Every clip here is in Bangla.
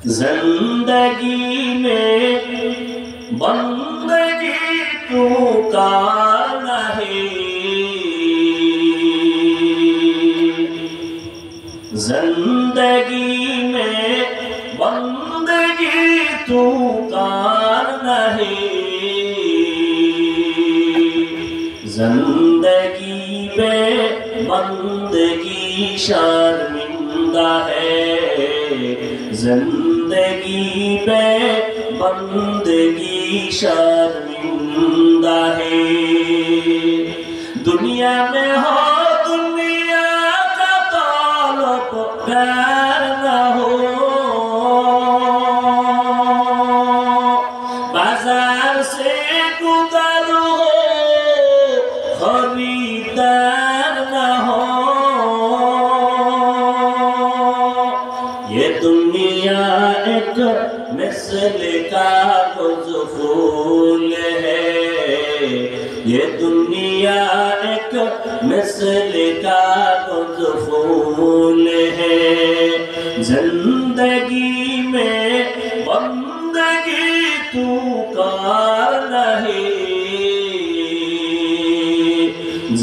زندگی میں بندگی تو کا نہیں، زندگی میں بندگی تو کا نہیں، زندگی میں بندگی شرمندہ ہے، زندگی میں بندگی شرمندہ ہے، دنیا میں ہو دنیا کا طالب غیر نہ ہو، بازار سے گزر ہو خریدار نہ ہو، یہ دنیا ایک مثل کاغذ پھول ہے، یہ دنیا ایک مثل کاغذ پھول ہے، زندگی میں بندگی تو کا نہیں،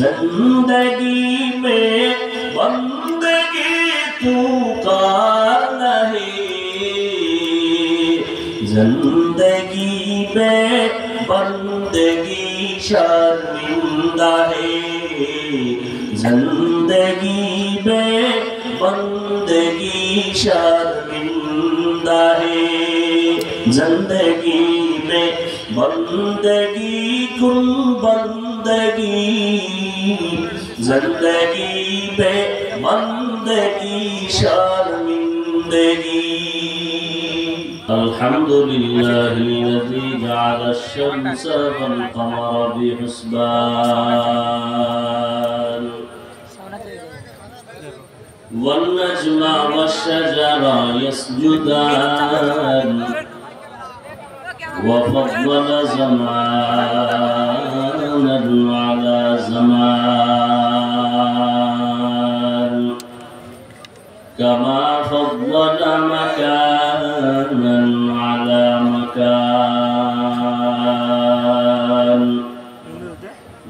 زندگی میں بندگی تو کا نہیں، زندگی میں بندگی شرمندہ ہے، زندگی میں بندگی شرمندہ ہے، زندگی میں بندگی کن بندگی، زندگی میں بندگی شرمندگی۔ الحمد لله الذي جعل الشمس والقمر بحسبان والنجم والشجر يسجدان وفضل زمانا على زمان كما فضل مكانا على مكان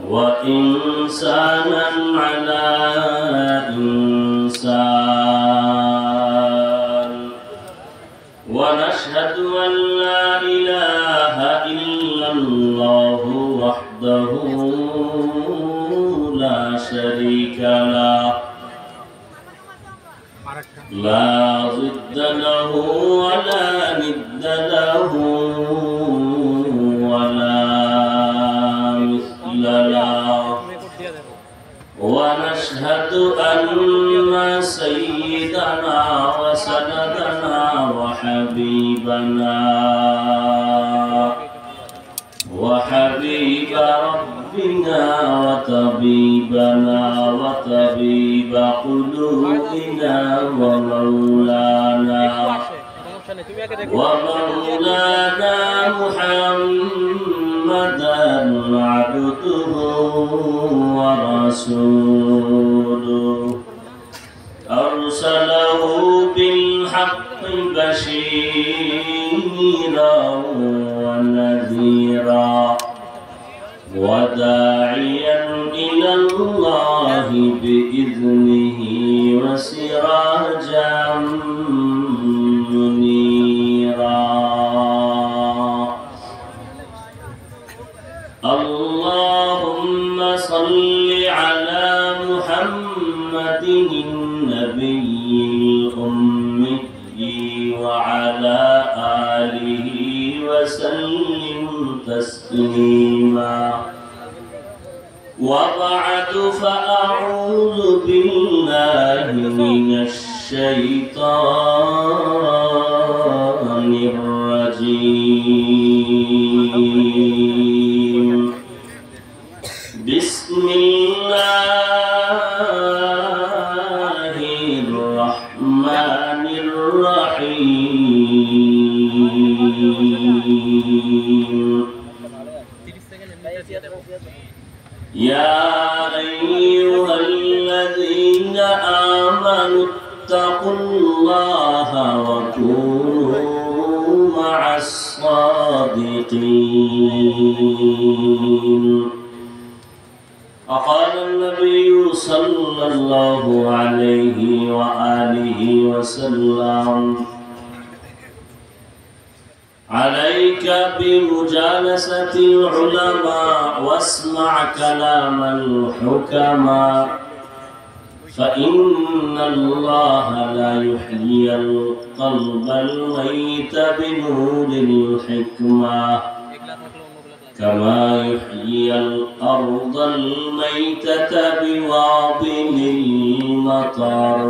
وإنسانا على إنسان، ونشهد أن لا إله إلا الله وحده لا شريك له، لا ضد له ولا ند له ولا مثل له، ونشهد أن سيدنا وسندنا وحبيبنا وحبيب ربنا وطبيبنا وطبيب قلوبنا ومولانا محمدا عبده ورسوله، أرسله بالحق بشيرا ونذيرا وداعيا إلى الله بإذنه وسراجا منيرا، اللهم صل على محمد النبي الأمي وعلى آله وسلم تسليما، وبعد فأعوذ بالله من الشيطان الرجيم، بسم الله الرحمن الرحيم، يا أيها الذين آمنوا اتقوا الله وكونوا الصادقين. وقال النبي صلى الله عليه وآله وسلم: عليك بمجالسة العلماء واسمع كلام الحكماء، فإن الله لا يحيي القلب الميت بنور الحكمة كما يحيي الأرض الميتة بوابل المطر،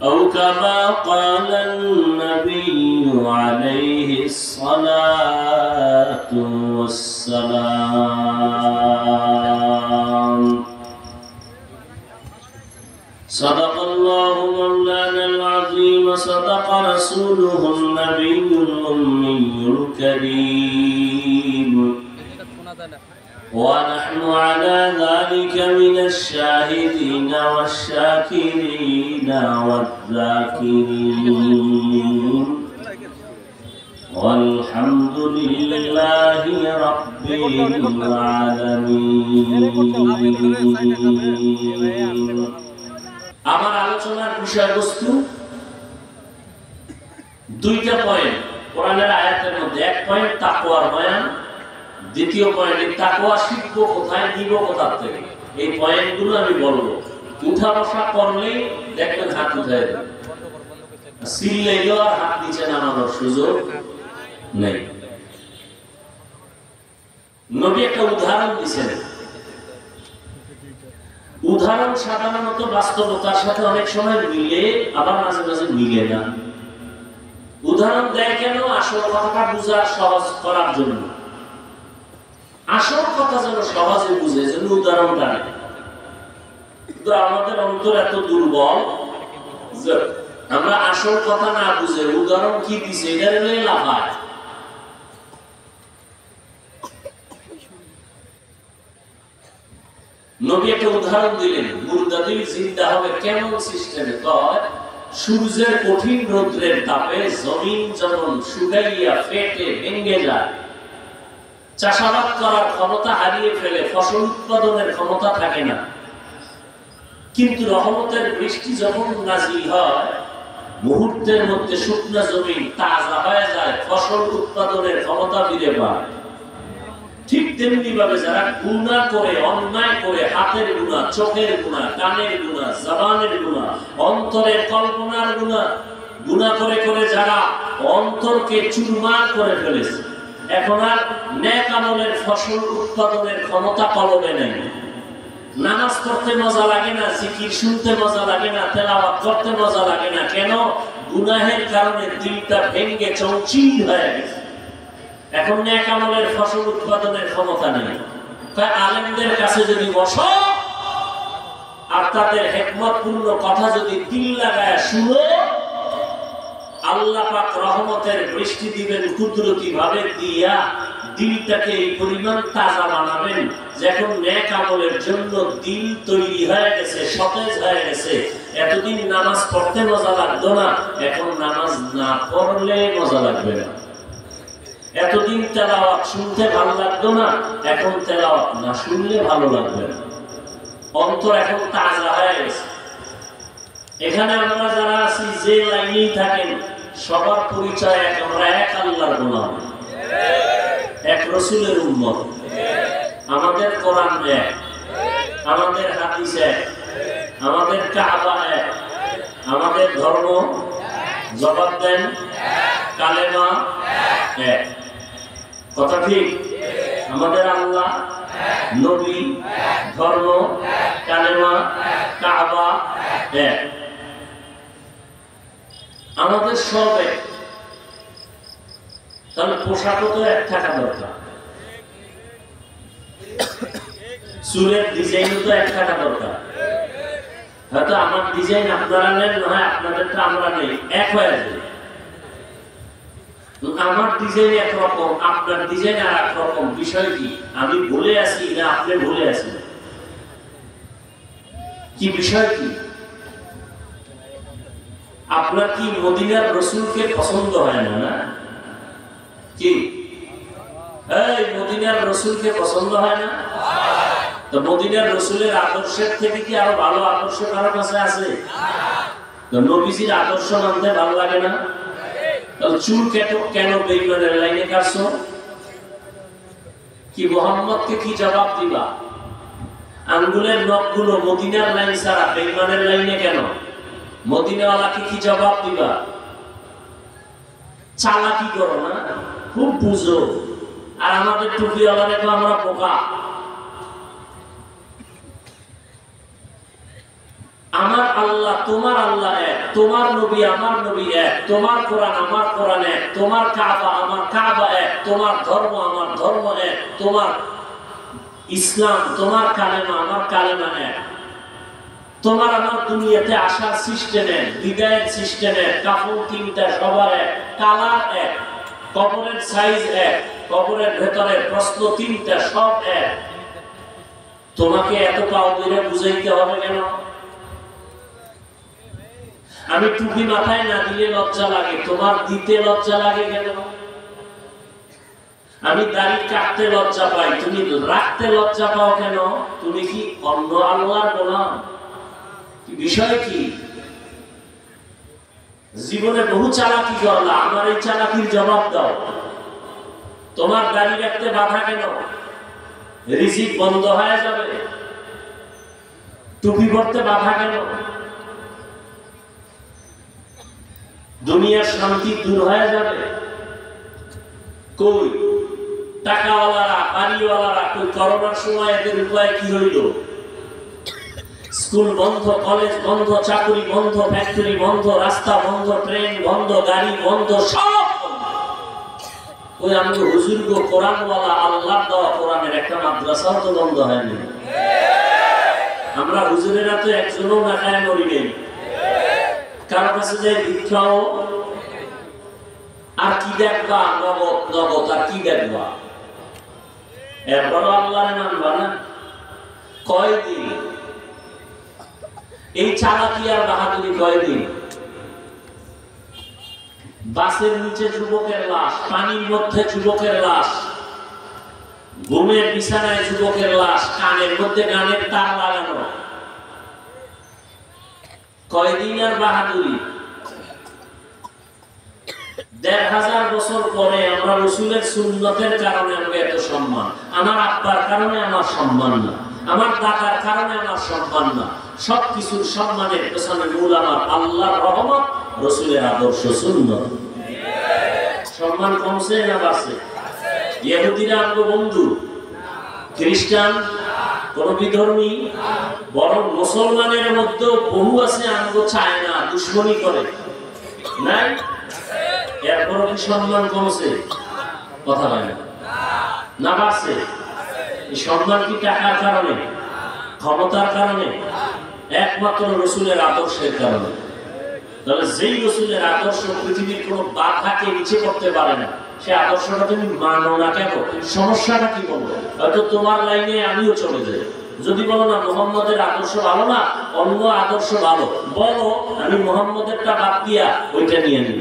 أو كما قال النبي عليه الصلاة والسلام. صدق الله مولانا العظيم، صدق رسوله النبي الأمي الكريم، ونحن على ذلك من الشاهدين والشاكرين والذاكرين، والحمد لله رب العالمين. আমার আলোচনার বিষয়বস্তু দুইটা পয়েন্ট কোরআনের আয়াতের মধ্যে। এক পয়েন্ট তাকওয়ার বয়ান, দ্বিতীয় পয়েন্ট তাকওয়া শিখবো কোথায়, নিব কোথা থেকে। এই পয়েন্টগুলো আমি বলবো। উঠা বসা করলেই দেখবেন হাত উঠায় দেবে, সিললেও আর হাত নিচে নামানোর সুযোগ নেই। নবী একটা উদাহরণ দিয়েছেন। উদাহরণ সাধারণত বাস্তবতার সাথে অনেক সময় মিলে, আবার মাঝে মাঝে মিলে না। উদাহরণ দেয় কেন? আসল কথাটা বুঝার সহজ করার জন্য। আসল কথা যেন সহজে বুঝে, যেন উদাহরণটা নেই। কিন্তু আমাদের অন্তর এত দুর্বল যে আমরা আসল কথা না বুঝে উদাহরণ কি দিছে এটা নিয়ে লাফায়। নবী একটা উদাহরণ দিলেন, মুর্দা দিল জিন্দা হবে কেমন সিস্টেমে? সূর্যের কঠিন রৌদ্রের তাপে জমিন যেমন শুকাইয়া ফেটে ভেঙে যায়, চাষাবাদ করার ক্ষমতা হারিয়ে ফেলে, ফসল উৎপাদনের ক্ষমতা থাকে না। কিন্তু রহমতের বৃষ্টি যখন নাজিল হয়, মুহূর্তের মধ্যে শুকনা জমিন তাজা হয়ে যায়, ফসল উৎপাদনের ক্ষমতা ফিরে পায়। ঠিক তেমনি ভাবে যারা গুনাহ করে, অন্যায় করে, হাতের গুনাহ, চোখের গুনাহ, কানের গুনাহ, জবানের গুনাহ, অন্তরের কল্পনার গুনাহ, গুনাহ করে করে যারা অন্তরকে চুরমার করে ফেলেছে, এখন আর নেক আমলের ফসল উৎপাদনের ক্ষমতা কলমে নেই। নামাজ পড়তে মজা লাগে না, জিকির শুনতে মজা লাগে না, তেলাওয়াত করতে মজা লাগে না। কেন? গুনাহের কারণে দিলটা ভেঙে চৌচির হয়ে গেছে। এখন নেক আমলের ফসল উৎপাদনের ক্ষমতা নেই। তাই আলেমদের কাছে যদি বসো আর তাদের হিকমতপূর্ণ কথা যদি দিল লাগায় শুনো, আল্লাহ পাক রহমতের বৃষ্টি দিবেন কুদরতি ভাবে, দিয়া দিলটাকে এই পরিমাণ তাজা বানাবেন যে এখন নেক আমলের জন্য দিল তৈরি হয়ে গেছে, সতেজ হয়ে গেছে। এতদিন নামাজ পড়তে মজা লাগতো না, এখন নামাজ না পড়লে মজা লাগবে না। এতদিন তেলাওয়াত শুনতে ভালো লাগতো না, এখন তেলাওয়াত না শুনলে ভালো লাগবে না। অন্তর এখন তাজা হয়ে গেছে। এখানে আমরা যারা আছি, যে লাইনেই থাকেন, সবার পরিচয় এক, আমরা এক আল্লাহর গোলাম, এক রাসূলের উম্মত। আমাদের কোরআন এক, আমাদের হাদিস এক, আমাদের কাবা এক, আমাদের ধর্ম জবাব দেন কালেমা এক। কথা ঠিক? আমাদের আল্লাহ, নবী, ধর্ম, কালেমা, কাবা এক। আমাদের সব এক। তাহলে পোশাকও তো এক থাকা দরকার, চুলের ডিজাইনও তো এক থাকা দরকার। হয়তো আমার ডিজাইন আপনারা নেন, নয় আপনাদেরটা আমরা নেই, এক হয়ে যাবে। আমার ডিজাইন একরকম, আপনার ডিজাইন আর এক রকম। বিষয় কি? আমি বলে আছি না আপনি বলে আছেন? কি বিষয় কি? আপনার কি মদিনার রাসূলকে পছন্দ হয় না? কি এই মদিনার রাসূলকে পছন্দ হয় না? তো মদিনার রাসূলের আদর্শের থেকে কি আরো ভালো আদর্শ কারো কাছে আছে? তো নবীজির আদর্শ মানতে ভালো লাগে না? তাহলে চুল কেন বেঈমানের লাইনে কাটছো? কি মুহাম্মদকে কি জবাব দিবা? আঙ্গুলের নখগুলো মদিনার লাইন ছাড়া বেঈমানের লাইনে কেন? মদিনাওয়ালাকে কি জবাব দিবা? চালাকি করো না, খুব বুঝো। আর আমাদের টুপিওয়ালারে তো আমরা বোকা। আমার আল্লাহ তোমার আল্লাহ এক, তোমার নবী আমার নবী এক, তোমার কোরআন আমার কোরআন এক, তোমার কাবা আমার কাবা এক, তোমার ধর্ম আমার ধর্ম এক, তোমার ইসলাম তোমার কালেমা আমার কালেমা এক, তোমার আমার দুনিয়াতে আসার সিস্টেম এক, বিদায়ের সিস্টেম এক, কাপড় তিনটা সবার এক, কালার এক, কবরের সাইজ এক, কবরের ভেতরে প্রশ্ন তিনটা সব এক। তোমাকে এত পাও ধরে বুঝাইতে হবে কেন? আমি টুপি মাথায় না দিলে লজ্জা লাগে, তোমার দিতে লজ্জা লাগে কেন? আমি দাড়ি কাটতে লজ্জা পাই, তুমি রাখতে লজ্জা পাও কেন? তুমি কি অন্য আল্লাহর গোলাম? বিষয় কি? জীবনে বহু চালাকি করলা, আমার এই চালাকির জবাব দাও। তোমার দাড়ি রাখতে বাধা কেন? রিজিক বন্ধ হয়ে যাবে। টুপি পরতে বাধা কেন? দুনিয়ার শান্তি দূর হয়ে যাবে। কই টাকাওয়ালারা বাড়িওয়ালারা কই করোনার সময় এদের উপায় কি হইল? স্কুল বন্ধ, কলেজ বন্ধ, চাকরি বন্ধ, ফ্যাক্টরি বন্ধ, রাস্তা বন্ধ, ট্রেন বন্ধ, গাড়ি বন্ধ, সব ওই আমি হুজুর গো কোরআনওয়ালা আল্লাহ দেওয়া কোরআনের একটা মাদ্রাসাও তো বন্ধ হয়নি। আমরা হুজুরেরা তো একজনও না খায় মরি নেই। কারো কাছে যে দীক্ষাও আর কি দেখবা, নগদ নগদ আর কি দেখবা? এরপরও আল্লাহর মানবা না? কয়দিন এই চালাকি আর বাহাদুরি? কয়দিন? বাসের নিচে যুবকের লাশ, পানির মধ্যে যুবকের লাশ, ঘুমের বিছানায় যুবকের লাশ, কানের মধ্যে গানের তার লাগানো। কয়দিন আর বাহাদুরি? ১৫০০ বছর পরে আমরা রাসূলের সুন্নতের কারণে আমরা এত সম্মান। আমার আব্বার কারণে আমার সম্মান না, আমার দাদার কারণে আমার সম্মান না। সবকিছুর সম্মানের পেছনে মূল আমার আল্লাহর রহমত, রাসূলের আদর্শ সুন্নত। সম্মান কমছে না বাড়ছে? ইহুদিরা আমাদের বন্ধু, খ্রিস্টান কোন বিধর্মী, বরং মুসলমানের মধ্যে বহু আছে আমাকে চায় না, দুশ্মনী করে নাই। এরপরও কি সম্মান কমছে? কথা হয় না বাড়ছে? এই সম্মান কি টাকার কারণে, ক্ষমতার কারণে? একমাত্র রাসূলের আদর্শের কারণে। তাহলে যেই রাসূলের আদর্শ পৃথিবীর কোন বাধাকে নিচে করতে পারে না, সে আদর্শটা তুমি মানো না কেন? সমস্যাটা কি বলবো? হয়তো তোমার লাইনে আমিও চলে যাই। যদি বলো না মুহাম্মদের আদর্শ ভালো না, অন্য আদর্শ ভালো, বলো আমি মুহাম্মদেরটা বাদ দিয়া ওইটা নিয়ে নিব।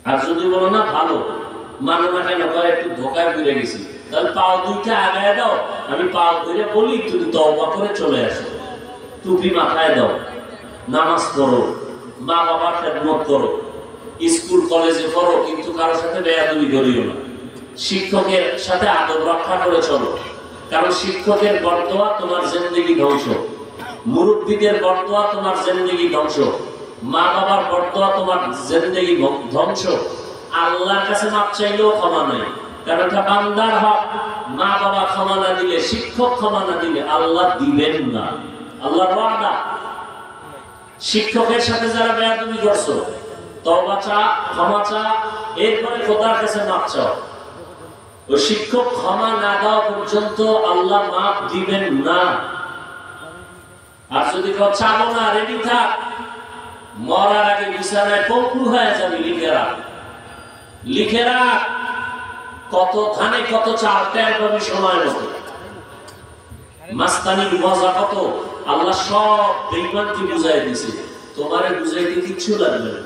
আর যদি বলো না ভালো, মানো না কেন? একটু ধোকায় ঘুরে গেছি, তাহলে পাও দুইটা আগায় দাও, আমি পাও ধরে বলি তুমি তওবা করে চলে আসো। টুপি মাথায় দাও, নামাজ পড়ো, মা বাবার খেদমত করো, স্কুল কলেজে পড়ো, কিন্তু কারোর সাথে বেয়াদবি করিও না। শিক্ষকের সাথে আদব রক্ষা করে চলো, কারণ শিক্ষকের বরদোয়া তোমার জিন্দেগি ধ্বংস, মুরব্বীদের বরদোয়া তোমার জিন্দেগি ধ্বংস, মা বাবার বরদোয়া তোমার জিন্দেগি ধ্বংস। আল্লাহর কাছে মাপ চাইলেও ক্ষমা নাই, কারণ এটা বান্দার হক। মা বাবা ক্ষমা না দিলে, শিক্ষক ক্ষমা না দিলে আল্লাহ দিবেন না, আল্লাহর ওয়াদা। শিক্ষকের সাথে যারা বেয়াদবি করছো, তওবা চা, ক্ষমা চা, এরপরে খোদার কাছে মাপ চাও। ওই শিক্ষক ক্ষমা না দেওয়া পর্যন্ত আল্লাহ মাপ দিবেন না। আর যদি কেউ চাবো না, রেডি থাক, মরার আগে বিছানায় পঙ্গু হয়ে যাবে। লিখে রাখ, লিখে রাখ, কত ধানে কত চাল, টের পাবি সময় মতো। মাস্তানির মজা কত, আল্লাহ সব বেঈমানকে বুঝাই দিয়েছে, তোমারে বুঝাইতে কিচ্ছু লাগবে না।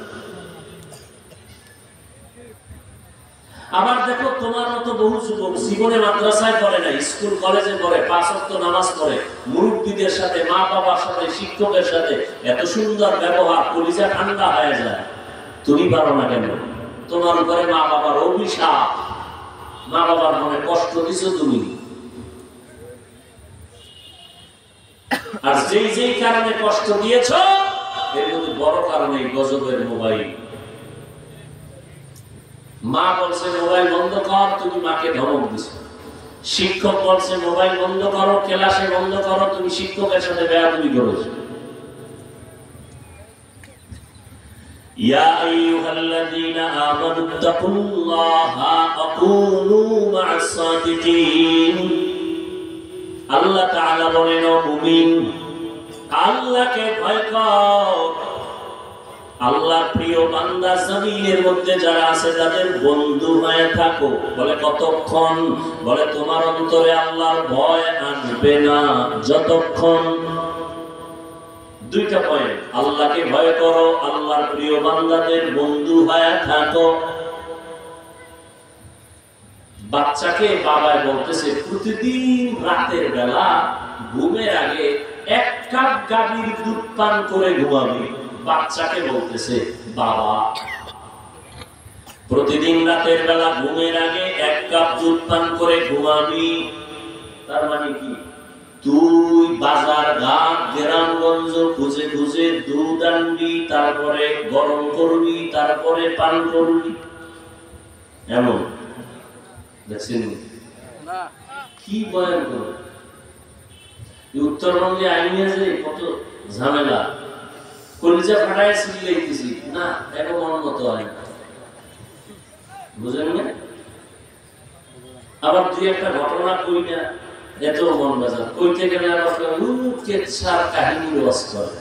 আবার দেখো তোমার মতো বহু যুবক জীবনে মাদ্রাসায় পড়ে না, স্কুল কলেজে পড়ে, 5 ওয়াক্ত নামাজ পড়ে, মুরব্বীদের সাথে, মা বাবার সাথে, শিক্ষকের সাথে এত সুন্দর ব্যবহার, কলিজা ঠান্ডা হয়ে যায়। তুমি পারো না কেন? তোমার উপরে মা বাবার অভিশাপ, মা বাবার মনে কষ্ট দিছো তুমি। আর যেই যেই কারণে কষ্ট দিয়েছো, এর মধ্যে বড় কারণ এই গজবের মোবাইল। মা বলছে মোবাইল বন্ধ কর, তুমি মাকে ধমক দিছো। শিক্ষক বলছে মোবাইল বন্ধ করো, ক্লাসে বন্ধ করো, তুমি শিক্ষকের সাথে বেয়াদবি করেছো। ইয়া আইয়ুহাল্লাযীনা আমানুত্তাকুল্লাহা ওয়া কুনু মা'আস সাদিকিন। আল্লাহ তাআলা বলেন, ও মুমিন, আল্লাহকে ভয় কর। আল্লাহর প্রিয় বান্দা জমিনের মধ্যে যারা আছে তাদের বন্ধু হয়ে থাকো। বলে কতক্ষণ? বলে তোমার অন্তরে আল্লাহর ভয় আসবে না যতক্ষণ। দুইটা পয়েন্ট, আল্লাহকে ভয় করো, আল্লাহর প্রিয় বান্দাদের বন্ধু হয়ে থাকো। বাচ্চাকে বাবাই বলতেছে প্রতিদিন রাতের বেলা ঘুমের আগে 1 কাপ গাভীর দুধ পান করে ঘুমাবি। বাচ্চাকে বলতেছে বাবা প্রতিদিন রাতের বেলা ঘুমের আগে 1 কাপ দুধ পান করে ঘুমাবি। তার মানে কি? তুই বাজার ঘাট গ্রামগঞ্জ খুঁজে খুঁজে দুধ আনবি, তারপরে গরম করবি, তারপরে পান করবি। এমন দেখছেন কি বয়ান করে? উত্তরবঙ্গে আইনে যে কত ঝামেলা, কলিজা ফাটায় চিল্লাইতেছি না, এখন অনুমত হয় না, বুঝলেন না? আবার দুই একটা ঘটনা কই না, এত মন বাজার কইতে গেলে আবার কেচ্ছার কাহিনী রস করে।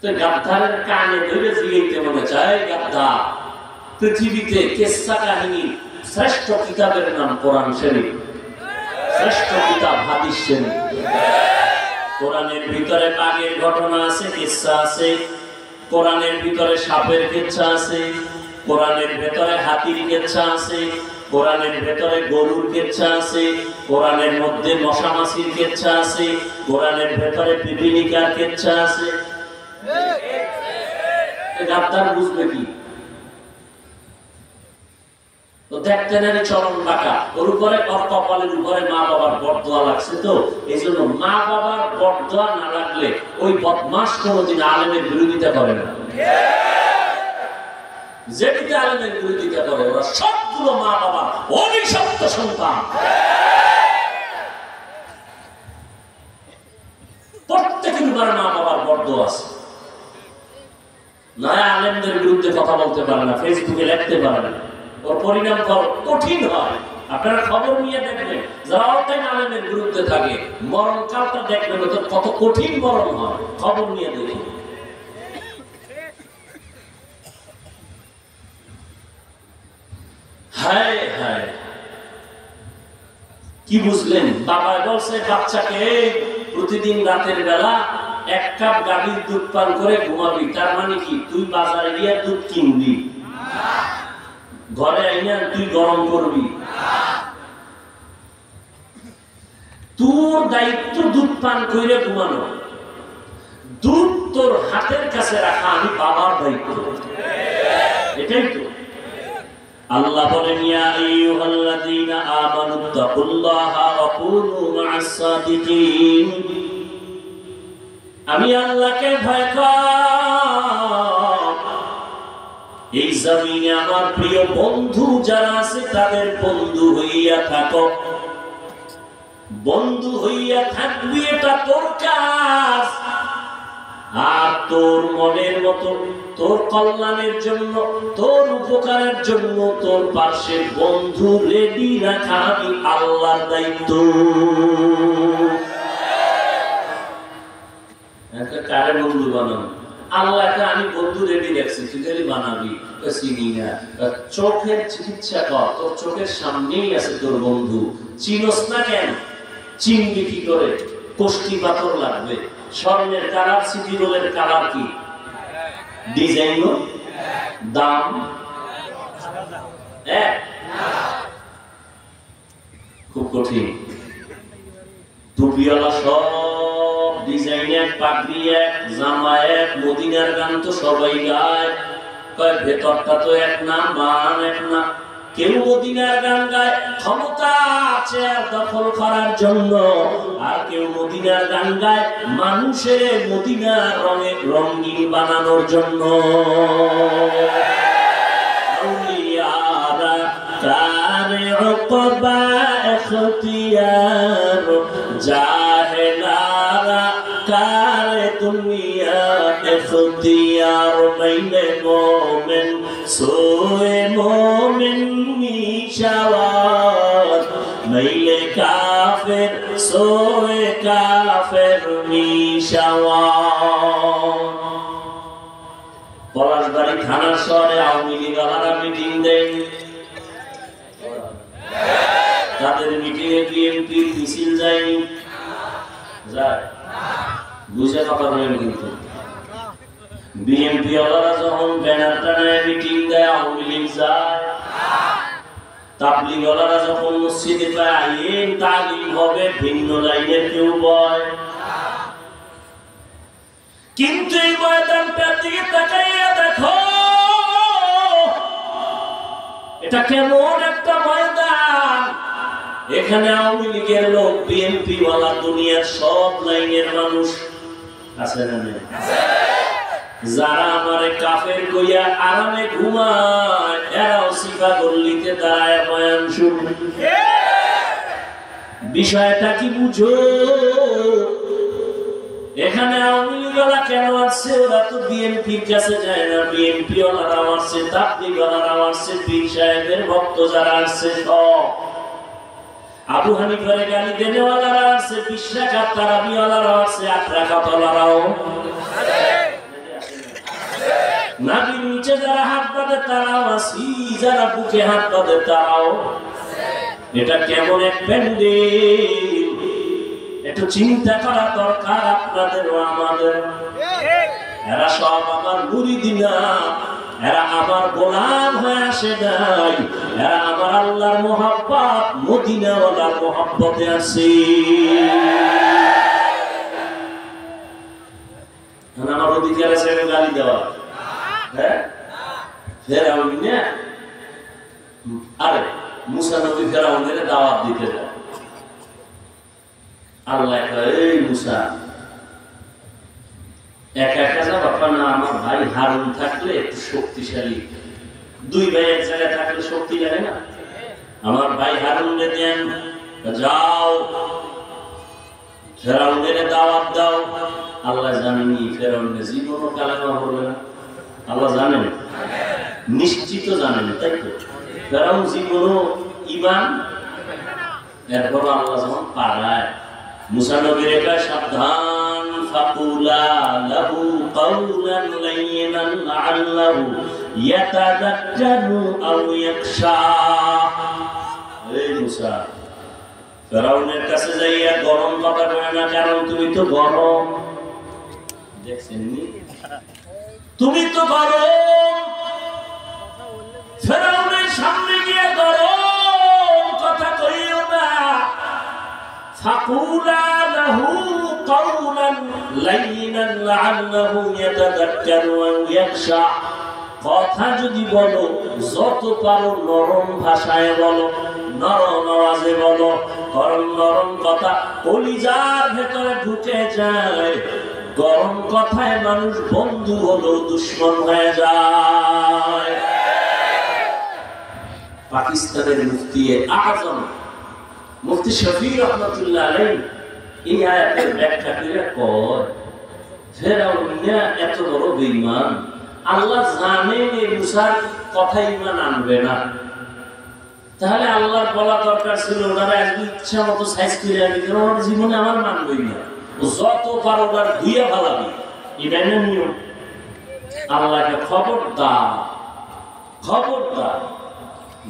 তো গাদ্দারের কানে ধরে জিগাইতে মনে চায়, গাদ্দার পৃথিবীতে কেচ্ছা কাহিনী শ্রেষ্ঠ কিতাবের নাম কোরআন শরীফ, শ্রেষ্ঠ কিতাব হাদিস শরীফ। কোরআনের ভিতরে বাঘের ঘটনা আছে, কিচ্ছা আছে। কোরআনের ভিতরে সাপের কিচ্ছা আছে। কোরআনের ভিতরে হাতির কিচ্ছা আছে। কোরআনের ভিতরে গরুর কিচ্ছা আছে। কোরআনের মধ্যে মশা মাছির কিচ্ছা আছে। কোরআনের ভিতরে পিপিলিকার কিচ্ছা আছে। গাদ্দার বুঝবে কি? তো দেখতে নাকি চরণ বাঁকা, ওর উপরে কপালের উপরে মা বাবার বরদোয়া লাগছে। তো এই জন্য মা বাবার বরদোয়া না লাগলে ওই বদমাস কোনোদিন আলেমের বিরোধিতা করে না। যেটিতে আলেমের বিরোধিতা করে ওরা সবগুলো মা বাবা অভিশপ্ত সন্তান। প্রত্যেকের উপরে মা বাবার বরদোয়া আছে। না আলেমদের বিরুদ্ধে কথা বলতে পারে না, ফেসবুকে লিখতে পারে না, ওর পরিণাম কঠিন হয়। আপনারা খবর নিয়ে দেখবেন, যারা অল টাইম আলেমের বিরুদ্ধে থাকে মরণকালটা দেখবেন ওদের কত কঠিন মরণ হয়। খবর নিয়ে দেখুন। হায় হায়, কি বুঝলেন? বাবা বলছে বাচ্চাকে প্রতিদিন রাতের বেলা 1 কাপ গাভীর দুধ পান করে ঘুমাবি। তার মানে কি? তুই বাজারে গিয়ে দুধ কিনবি, ঘরে আইনা তুই গরম করবি। তোর দায়িত্ব দুধ পান করে ঘুমানো। দুধ তোর হাতের কাছে রাখা আমি বাবার দায়িত্ব। এটাই তো আল্লাহ বলেন, ইয়া আইয়ুহাল্লাযীনা আমানুত্তাকুল্লাহা ওয়া কুনু মা'আস সাদিকিন। আমি আল্লাহকে ভয় কর। এই জমিনে আমার প্রিয় বন্ধু যারা আছে তাদের বন্ধু হইয়া থাকো। বন্ধু হইয়া থাকবি, এটা তোর কাজ। আর তোর মনের মতো, তোর কল্যাণের জন্য, তোর উপকারের জন্য তোর পাশে বন্ধু রেডি রাখা আমি আল্লাহর দায়িত্ব। কারে বন্ধু বানাবো? আল্লাহকে আমি বন্ধু রেডি রাখছি, তুই খালি বানাবি। চিনি না, চোখের চিকিৎসা কর, তোর চোখের সামনেই আছে তোর বন্ধু। চিনস না কেন? চিনবি কি করে? কোষ্ঠী পাথর লাগবে, স্বর্ণের কালার, সিটি রোলের কালার কি, ডিজাইন, দাম খুব কঠিন। টুপিওয়ালা সব ডিজাইন এক, পাগড়ি এক, জামা এক, মদিনার গান তো সবাই গায়, কয় ভেতরটা তো এক না, মান এক না। কেউ মদিনার গান গায় ক্ষমতা আছে আর দখল করার জন্য, আর কেউ মদিনার গান গায় মানুষের মদিনার রঙে রঙিন বানানোর জন্য। আউলিয়ারা কারে উকবা ইখতিয়ার, জাহেলারা কারে দুনিয়া ইখতিয়ার। মাইনে মোমেন সোয়ে মোমেন নিশাওয়াত, মাইলে কাফের সোয়ে কাফের নিশাওয়াত। পলাশবাড়ি থানার শহরে আওয়ামী লীগেরা মিটিং দেয়, তাদের মিটিংয়ে বিএনপির মিছিল যায়নি, যায় বুঝে কথা বলেন। কিন্তু বিএনপি ওয়ালারা যখন ব্যানার টানায় মিটিং দেয় আওয়ামী লীগ যায়, তাবলীগ ওয়ালারা যখন মসজিদে পায় আইন তালিম হবে ভিন্ন লাইনের কেউ বয়। কিন্তু এই ময়দানটার দিকে তাকাইয়া দেখো, এটা কেমন একটা ময়দান। এখানে আওয়ামী লীগের লোক, বিএনপি ওয়ালা, দুনিয়ার সব লাইনের মানুষ আছে না নেই? যারা আমারে কাফের কইয়া আরামে ঘুমায়, এরাও সিফা গল্লিতে দাঁড়ায় বয়ান শুনবে। বিষয়টা কি বুঝো? এখানে আওয়ামী লীগরা কেন আসছে? ওরা তো বিএনপির কাছে যায় না। বিএনপি ওনারাও আসছে, তাবলীগ ওনারাও আসছে, পীর সাহেবের ভক্ত যারা আসছে সব, আবু হানিফারে গালি দেনেওয়ালারা আসছে, 20 রাকাত তারাবিওয়ালারাও আসছে, 8 রাকাত ওয়ালারাও। নাবির নিচে যারা হাত বাঁধে তারাও আসি, যারা বুকে হাত বাঁধে তারাও। এটা কেমন এক প্যান্ডেল, একটু চিন্তা করা দরকার আপনাদেরও আমাদের। এরা সব আমার মুরিদ না, এরা আমার গোলাম হয়ে আসে নাই, এরা আমার আল্লাহর মোহাব্বত, মদিনাওয়ালার মোহাব্বতে আছে। আমার অধিকার আছে গালি দেওয়া, হ্যাঁ? ফেরাউন না, আরে মুসা নবী ফেরাউনের দাওয়াত দিতে যায়। আল্লাহ কয়, এই মুসা একা একা যাবা না, আমার ভাই হারুন থাকলে একটু শক্তিশালী। 2 ভাই এক জায়গায় থাকলে শক্তি লাগে না? আমার ভাই হারুনকে দেন, যাও ফেরাউনের দাওয়াত দাও। আল্লাহ জানেনি ফেরাউনের জীবনও কালেমা পড়বে না, আল্লাহ জানেন, নিশ্চিত জানেন, তাই তো? ফেরাউন জীবনও ঈমান, এরপর আল্লাহ যখন পাড়ায় মুসা নবীর কয়, সাবধান, ফাকুলা লাহু কাওলান লাইয়িনান লাআল্লাহু ইয়াতাযাক্কারু আও ইয়াখশা। এই মুসা, ফেরাউনের কাছে যাইয়া গরম কথা কয় না, কারণ তুমি তো গরম, দেখছেন নি? তুমি তো গরম। ফেরাউনের সামনে গিয়ে গরম কথা কইও না। ফাকুলা লাহু কাওলান লাইয়িনান লাআল্লাহু ইয়াতাযাক্কারু আও ইয়াখশা। কথা যদি বলো, যত পারো নরম ভাষায় বলো, নরম আওয়াজে বলো, কারণ নরম কথা কলিজার ভেতরে ঢুকে যায়। গরম কথায় মানুষ বন্ধু হলো দুশ্মন হয়ে যায়। পাকিস্তানের মুফতি আজম মুফতি শফি রহমাতুল্লাহ আলাইহি এই আয়াতের ব্যাখ্যা করে কয়, ফেরাউন এত বড় বেঈমান, আল্লাহ জানেন এই মুসার কথা ঈমান আনবে না, তাহলে আল্লাহর বলা দরকার ছিল ওনারা একদম ইচ্ছা মতো সাইজ করে আনি, ওর জীবনে আমার মানবই না, যত পারো ওনার ধুয়ে ফেলাবি, এটাই না নিয়ম। আল্লাহকে খবরদার, খবরদার,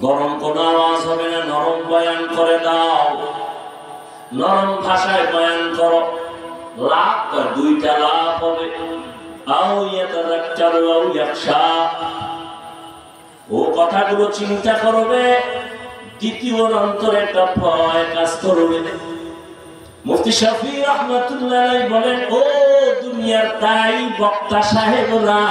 গরম কোন আওয়াজ হবে না, নরম বয়ান করে দাও, নরম ভাষায় বয়ান করো। লাভ 2টা লাভ হবে, আও ইয়াতাযাক্কারু আও ইয়াখশা। ও কথাগুলো চিন্তা করবে, দ্বিতীয় অন্তরে একটা ভয় কাজ করবে। মুফতি শফি রাহমাতুল্লাহ আলাইহি বলেন, ও দুনিয়ার তাই বক্তা সাহেবরা,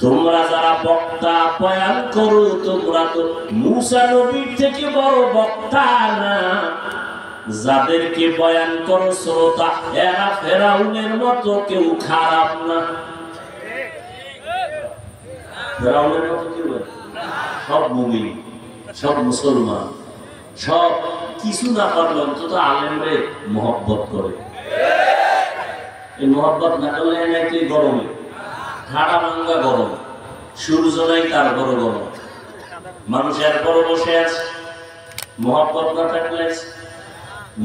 তোমরা যারা বক্তা বয়ান করো, তোমরা তো মুসা নবীর থেকে বড় বক্তা না। যাদেরকে বয়ান করো শ্রোতা, এরা ফেরাউনের মতো কেউ খারাপ না। ফেরাউনের মতো কেউ সব মুমিন, সব মুসলমান, সব কিছু না পারলে অন্তত আলেমরে মহব্বত করে। এই মহব্বত না করলে নাকি গরমে ঠাডা ভাঙ্গা গরম, সূর্য নাই তার বড় গরম, মানুষের বড় বসে আছে। মহব্বত না থাকলে,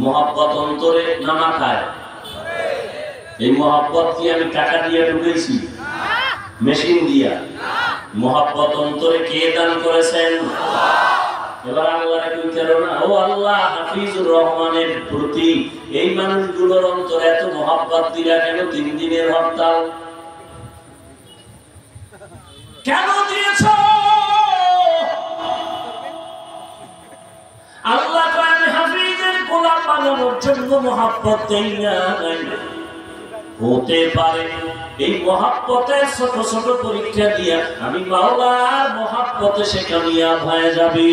মহব্বত অন্তরে না মাথায়। এই মহব্বত কি আমি টাকা দিয়ে ঢুকেছি, মেশিন দিয়া? মহব্বত অন্তরে কে দান করেছেন? এবার আল্লাহ কি করো না, ও আল্লাহ হাফিজুর রহমানের প্রতি এই মানুষগুলোর অন্তরে এত মহব্বত দিলা কেন? 3 দিনের হরতাল কেন দিয়েছ? আল্লাহ কোরআনে হাফিজের গোলাম বানানোর জন্য মহব্বত দেই না। হতে পারে এই মহব্বতের ছোট ছোট পরীক্ষা দিয়া আমি মাওলার মহব্বতে সে কামিয়াব হয়ে যাবে।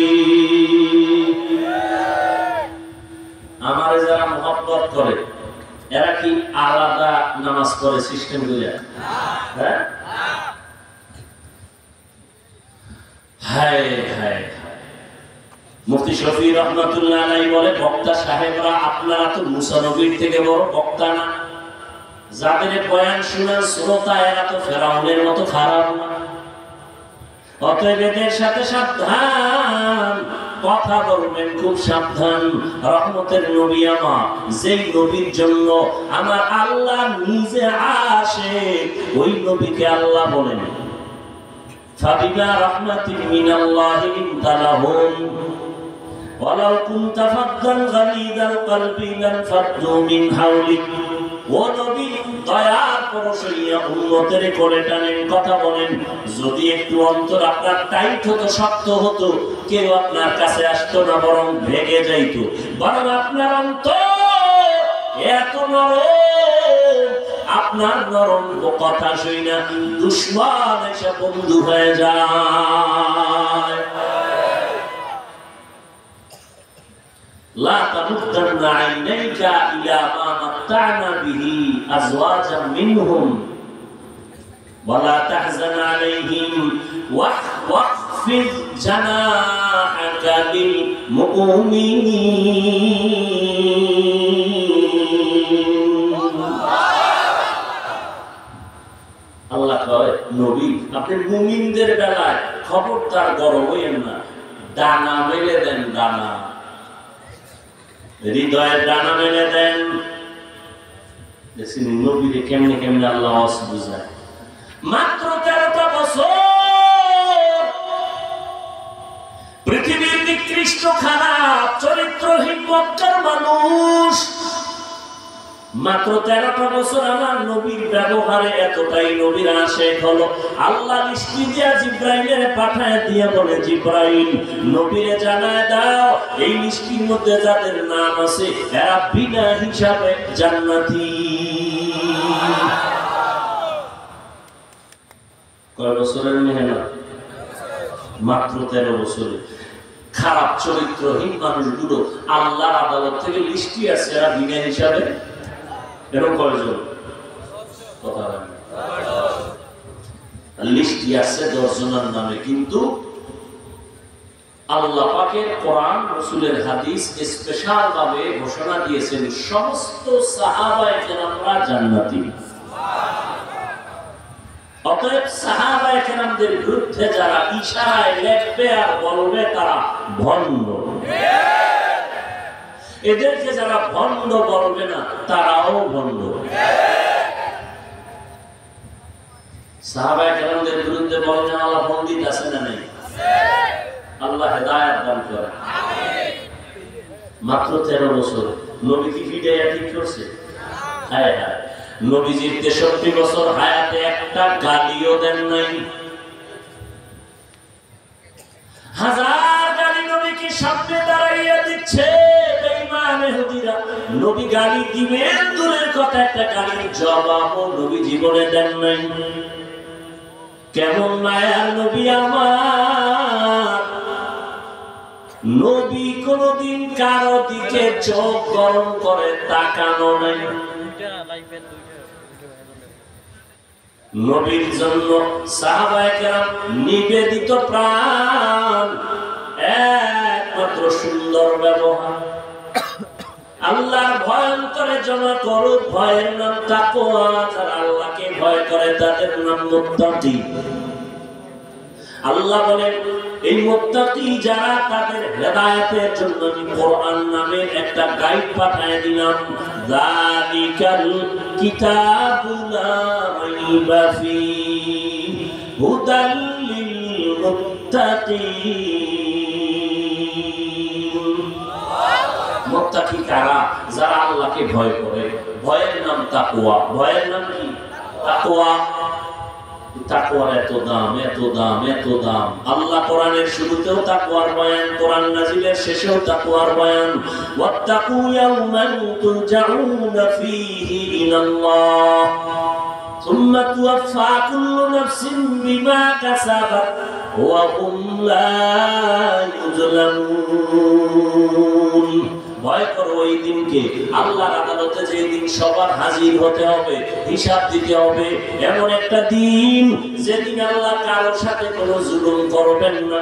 আমার যারা মহব্বত করে এরা কি আলাদা নামাজ পড়ে সিস্টেম করে? হ্যাঁ, হায় হায়। মুফতি শফি রাহমাতুল্লাহ আলাইহি বলে, বক্তা সাহেবরা, আপনারা তো মুসা নবীর থেকে বড় বক্তা না। যাদের বয়ান শোনার শ্রোতা, এরা তো ফেরাউনের মতো খারাপ না। অতএব এদের সাথে সাবধান, কথা বলবেন খুব সাবধান। রহমতের নবী আমার, যেই নবীর জন্য আমার আল্লাহ নিজে আসে, ওই নবীকে আল্লাহ বলেন ফাবিমা রাহমাতিন মিনাল্লাহি লিনতা লাহুম ওয়ালাউ কুনতা ফাদ্দান গালিযাল কলবি লানফাদ্দু মিন হাওলিক। ও নবী, দয়ার পরশিয়া উম্মতের কোলে টানেন, কথা বলেন। যদি একটু অন্তর আপনার টাইট হতো, শক্ত হতো, কেউ আপনার কাছে আসতো না, বরং ভেঙে যাইতো। বরং আপনার অন্তর এত নরম, আপনার নরম কথা শুই না দুশ্মন এসে বন্ধু হয়ে যায়। لا تمدن عينيك إلى ما متعنا به أزواجا منهم ولا تحزن عليهم واخفض جناحك للمؤمنين। আল্লাহ কয়, নবী আপনি মুমিনদের বেলায় খবরদার গরম হইয়েন না, ডানা মেলে দেন, ডানা, হৃদয়ের ডানা মেলে দেন। দেখছেন নবীরে কেমনে কেমনে আল্লাহ বুঝায়। মাত্র 13টা বছর পৃথিবীর নিকৃষ্ট খারাপ চরিত্রহীন মক্কার মানুষ, মাত্র 13টা বছর আমার নবীর ব্যবহারে এতটাই নবীর আশেক হলো। আল্লাহ মিষ্টি দিয়া জিব্রাইলের পাঠায় দিয়ে বলে, জিব্রাইল নবীরে জানায় দাও, এই মিষ্টির মধ্যে যাদের নাম আছে এরা বিনা হিসাবে জান্নাতি। কয় বছরের মেহনত? মাত্র 13 বছরে। খারাপ চরিত্রহীন মানুষগুলো আল্লাহর আদালত থেকে মিষ্টি আছে, এরা বিনা হিসাবে। এরকম কয়জন? কথা লিস্টি আছে 10 জনের নামে, কিন্তু আল্লাহ পাকের কোরআন রাসূলের হাদিস স্পেশাল ভাবে ঘোষণা দিয়েছেন সমস্ত সাহাবায়ে কেরামরা জান্নাতি। অতএব সাহাবায়ে কেরামদের বিরুদ্ধে যারা ইশারায় লেখবে আর বলবে তারা ভণ্ড, এদেরকে যারা ভণ্ড বলবে না তারাও ভণ্ড। সাহাবায়ে কেরামদের বিরুদ্ধে বলবেন, আল্লাহ পণ্ডিত আছে না নেই? আল্লাহ হেদায়েত দান করেন। মাত্র 13 বছর নবী কি হিদায়াত ঠিক করছে? হায় হায়, নবীজির 63 বছর হায়াতে একটা গালিও দেন নাই। হাজার গালি নবী গালি দিবেন দূরের কথা, একটা গালির জবাবও নবী জীবনে দেন নাই। কেমন মায়ার নবী আমার, নবী কোনদিন কারো দিকে চোখ গরম করে তাকানো নাই। নবীর জন্য সাহাবায়ে কেরাম নিবেদিত প্রাণ, একমাত্র সুন্দর ব্যবহার। আল্লাহর ভয় অন্তরে জমা করো, ভয়ের নাম তাকওয়া। যারা আল্লাহকে ভয় করে তাদের নাম মুত্তাকি। আল্লাহ বলেন এই মুত্তাকি যারা, তাদের হেদায়েতের জন্য আমি কোরআন নামে একটা গাইড পাঠিয়ে দিলাম। যালিকাল কিতাবু লা রাইবা ফীহি হুদাল লিল মুত্তাকিন। মুত্তাকি কারা? যারা আল্লাহকে ভয় করে। ভয়ের নাম তাকওয়া। ভয়ের নাম কি? তাকওয়া। তাকওয়ার এত দাম, এত দাম, এত দাম। আল্লাহ কোরআনের শুরুতেও তাকওয়ার বয়ান, কোরআন নাজিলের শেষেও তাকওয়ার বয়ান। ওয়াত্তাকু ইয়াওমান তুরজাউনা ফীহি ইলাল্লাহ সুম্মা তুওয়াফফা কুল্লু নাফসিন বিমা কাসাবাত ওয়া হুম লা ইউযলামুন। ভয় করো ওই দিনকে, আল্লাহর আদালতে যে দিন সবার হাজির হতে হবে, হিসাব দিতে হবে। এমন একটা দিন যেদিন আল্লাহ কারোর সাথে কোনো জুলুম করবেন না।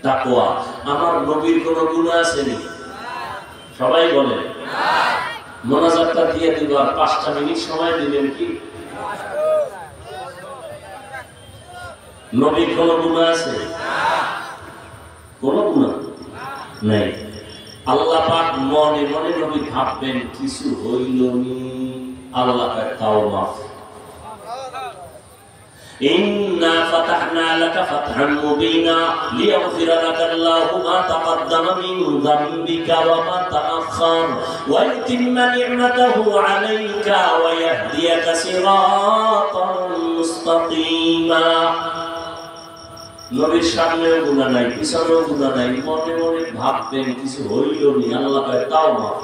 তাকওয়া। আমার নবীর কোনো গুনাহ আছে নি? সবাই বলেন। মোনাজাতটা দিয়ে দিব, আর 5টা মিনিট সময় দিবেন কি? নবীর কোনো গুনাহ আছে? কোনো গুনাহ নাই। আল্লাহ পাক মনে মনে নবী ভাববেন কিছু হইল নি, আল্লাহ পাক তাও মাফ। ইন্না ফাতাহনা লাকা ফাতহান মুবিনা লিয়াগফিরা লাকা আল্লাহু মা তাকাদ্দামা মিন যামবিকা ওয়া মা তাআখার ওয়া ইউতিম্মা নি'মাতাহু আলাইকা ওয়া ইয়াহদিয়াকা সিরাতান মুস্তাকিমা। নবীর সামনেও গুনাহ নাই, পিছনেও গুনাহ নাই, মনে মনে ভাববেন কিছু হইল নি, আল্লাহ পাক তাও মাফ।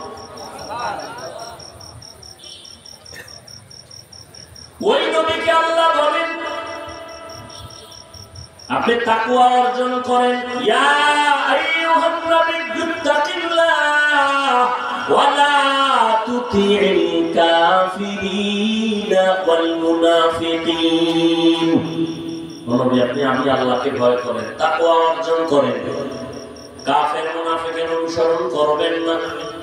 ওই নবীকে আল্লাহ বলেন আপনি তাকওয়া অর্জন করেন। ইয়া আইয়ুহান নাবিয়্যুত্তাকিল্লাহ ওয়া লা তুতি'ল কাফিরিনা ওয়াল মুনাফিকিন। নবী আপনি আমি আল্লাহকে ভয় করেন, তাকওয়া অর্জন করেন, কাফের মুনাফিকের অনুসরণ করবেন না।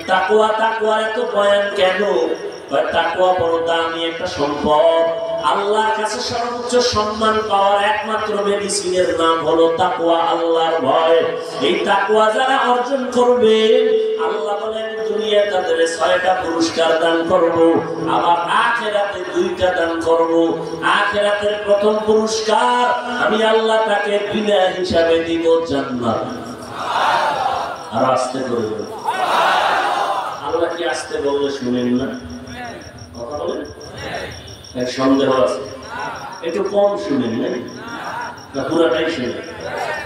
তাকওয়া, তাকওয়া এত বয়ান কেন? তাকওয়া বড় দামি একটা সম্পদ। আল্লাহর কাছে সর্বোচ্চ সম্মান পাওয়ার একমাত্র মেডিসিনের নাম হলো তাকওয়া, আল্লাহর ভয়। এই তাকওয়া যারা অর্জন করবে, আল্লাহ বলেন দুনিয়ায় তাদের 6টা পুরস্কার দান করব, আবার আখিরাতে 2টা দান করব। আখিরাতের প্রথম পুরস্কার আমি আল্লাহ তাকে বিনা হিসাবে দিব জান্নাত। আর আস্তে করে বলুন আল্লাহ কি আস্তে বললে শুনেন না? কথা বলেন, এক সন্দেহ আছে, একটু কম শুনেন না পুরাটাই শুনেন।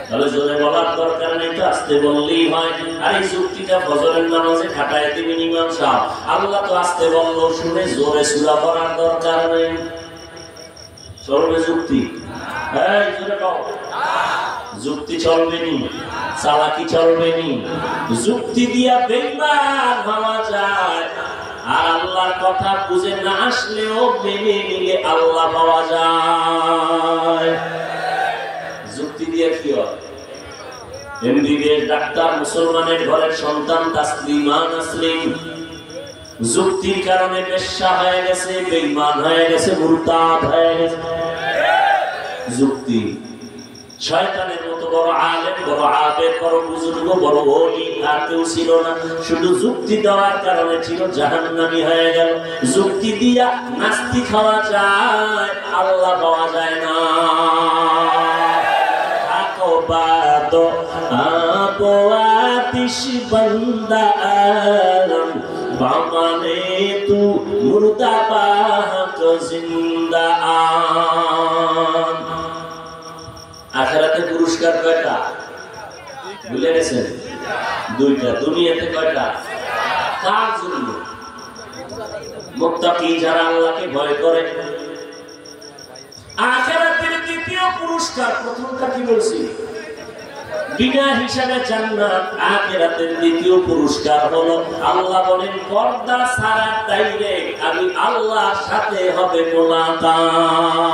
তাহলে জোরে বলার দরকার নেই, তো আস্তে বললেই হয়। আর এই যুক্তিটা ফজরের নামাজে খাটায় দিবেন ইমাম সাহেব। আল্লাহ তো আস্তে বললো শুনে জোরে সূরা পড়ার দরকার নেই। চলবে যুক্তি? এই জোরে কও, যুক্তি চলবে নি, চালাকি চলবে নি। যুক্তি দিয়া বেঈমান হওয়া যায়, আর আল্লাহর কথা বুঝে না আসলেও মেনে নিলে আল্লাহ পাওয়া যায়। যুক্তি দিয়ে কি হয়? এমবিবিএস ডাক্তার, মুসলমানের ঘরের সন্তান তাসলিমা নাসরিন যুক্তির কারণে বেশ্যা হয়ে গেছে, বেঈমান হয়ে গেছে, মুরতাদ হয়ে গেছে। যুক্তি। শয়তানের মতো বড় আলেম, বড় আবেদ, বড় বুজুর্গ, বড় ওলি আর কেউ ছিল না। শুধু যুক্তি দেওয়ার কারণে ছিল জাহান্নামী হয়ে গেল। যুক্তি দিয়া নাস্তিক হওয়া যায়, আল্লাহ পাওয়া যায় না। আকবাদ আবো আতিশ বান্দা আলম বামানে তু মুর্দাবাদ জিন্দা আন। আখিরাতে পুরস্কার কয়টা ভুলে গেছেন? 2টা। দুনিয়াতে কয়টা? কার জন্য? মুত্তাকি যারা আল্লাহকে ভয় করে। আখিরাতের দ্বিতীয় পুরস্কার, প্রথমটা কি বলছি? বিনা হিসাবে জান্নাত। আখিরাতের দ্বিতীয় পুরস্কার হলো আল্লাহ বলেন পর্দা ছাড়া ডাইরেক্ট আমি আল্লাহর সাথে হবে মোলাকাত।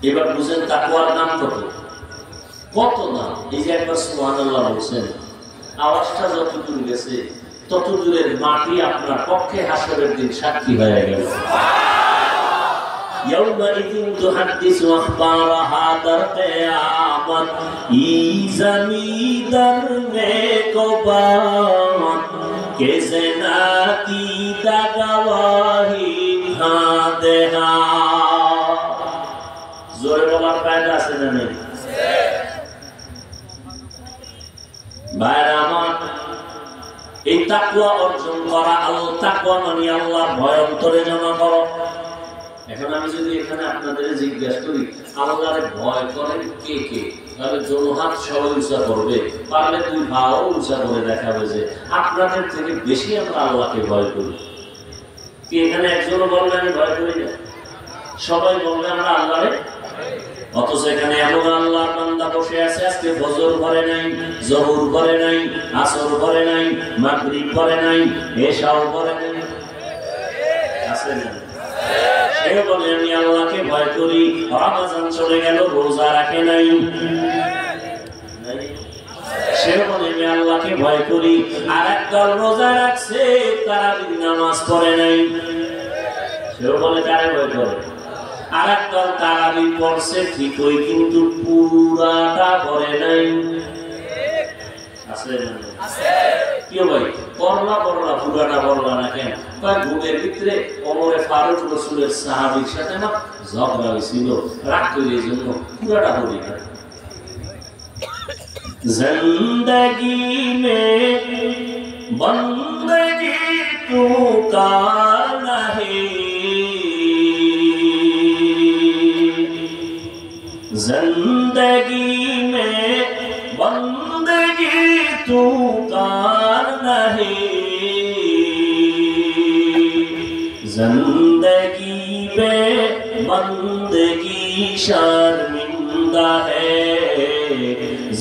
এবার বুঝেন তাকওয়ার নাম কত, কত নাম। এই যে একবার সুবহানাল্লাহ বলছেন, আওয়াজটা যত দূর গেছে তত দূরের মাটি আপনার পক্ষে হাসরের দিন সাক্ষী হয়ে গেল। يومئذ تحدث أخبارها در قیامت ای زمین در نیکوبات کے زناتی دا گواہی دھاندے ہاں. জোরে বলার ফায়দা আছে না নেই? ভাইরা আমার, এই তাকওয়া অর্জন করা, আল্লাহ তাকওয়া মানে আল্লাহর ভয় অন্তরে জমা করো। এখন আমি যদি এখানে আপনাদের জিজ্ঞাসা করি আল্লাহরে ভয় করেন কে কে, তাহলে জনহাত সবাই উঁচা করবে, পারলে দুই ভাও উঁচা করে দেখাবে যে আপনাদের থেকে বেশি আমরা আল্লাহকে ভয় করি। কি এখানে একজনও বলবে আমি ভয় করি না? সবাই বলবে আমরা আল্লাহরে। অথচ এখানে এমন আল্লাহর বান্দা বসে আছে আজকে ফজর পড়ে নাই, জোহর পড়ে নাই, আসর পড়ে নাই, মাগরিব পড়ে নাই, এশাও পড়ে নাই, আছে না? সে বলে আমি আল্লাহকে ভয় করি, রমজান চলে গেল রোজা রাখে নাই। সে বলে আমি আল্লাহকে ভয় করি, আর একদল রোজা রাখছে তারাবির নামাজ পড়ে নাই। সেও বলে কারে ভয় করে। আর একদল তারাবি পড়ছে ঠিকই কিন্তু পুরাটা পড়ে নাই। আছে কেউ ভাই পড়লা পড়লা পুরাটা পড়লা না কেন? ঘুমের ভিতরে ওমরে ফারুক রাসূলের সাহাবীর সাথে না ঝগড়া হয়েছিল, রাগ করে এই জন্য পুরাটা পড়ি না। জিন্দেগি মে বন্দগি তু কা নাহি, जिंदगी में बंदगी तू कार नहीं, जिंदगी में बंदगी शर्मिंदा है,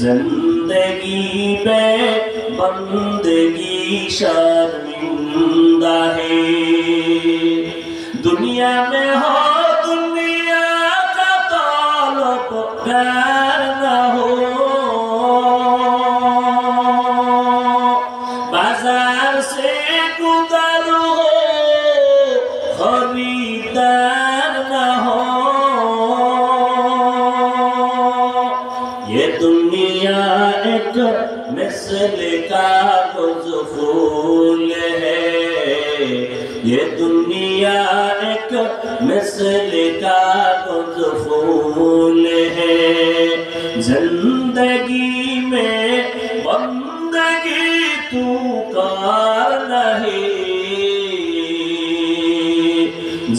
जिंदगी में बंदगी शर्मिंदा है। दुनिया में हो प्यार न हो, बाजार से गुजर हो, खरीदार न हो। ये दुनिया एक मिसल का कुछ फूल है, ये दुनिया एक मिसल का कुछ फूल है, जिंदगी में बंदगी तू कार नहीं,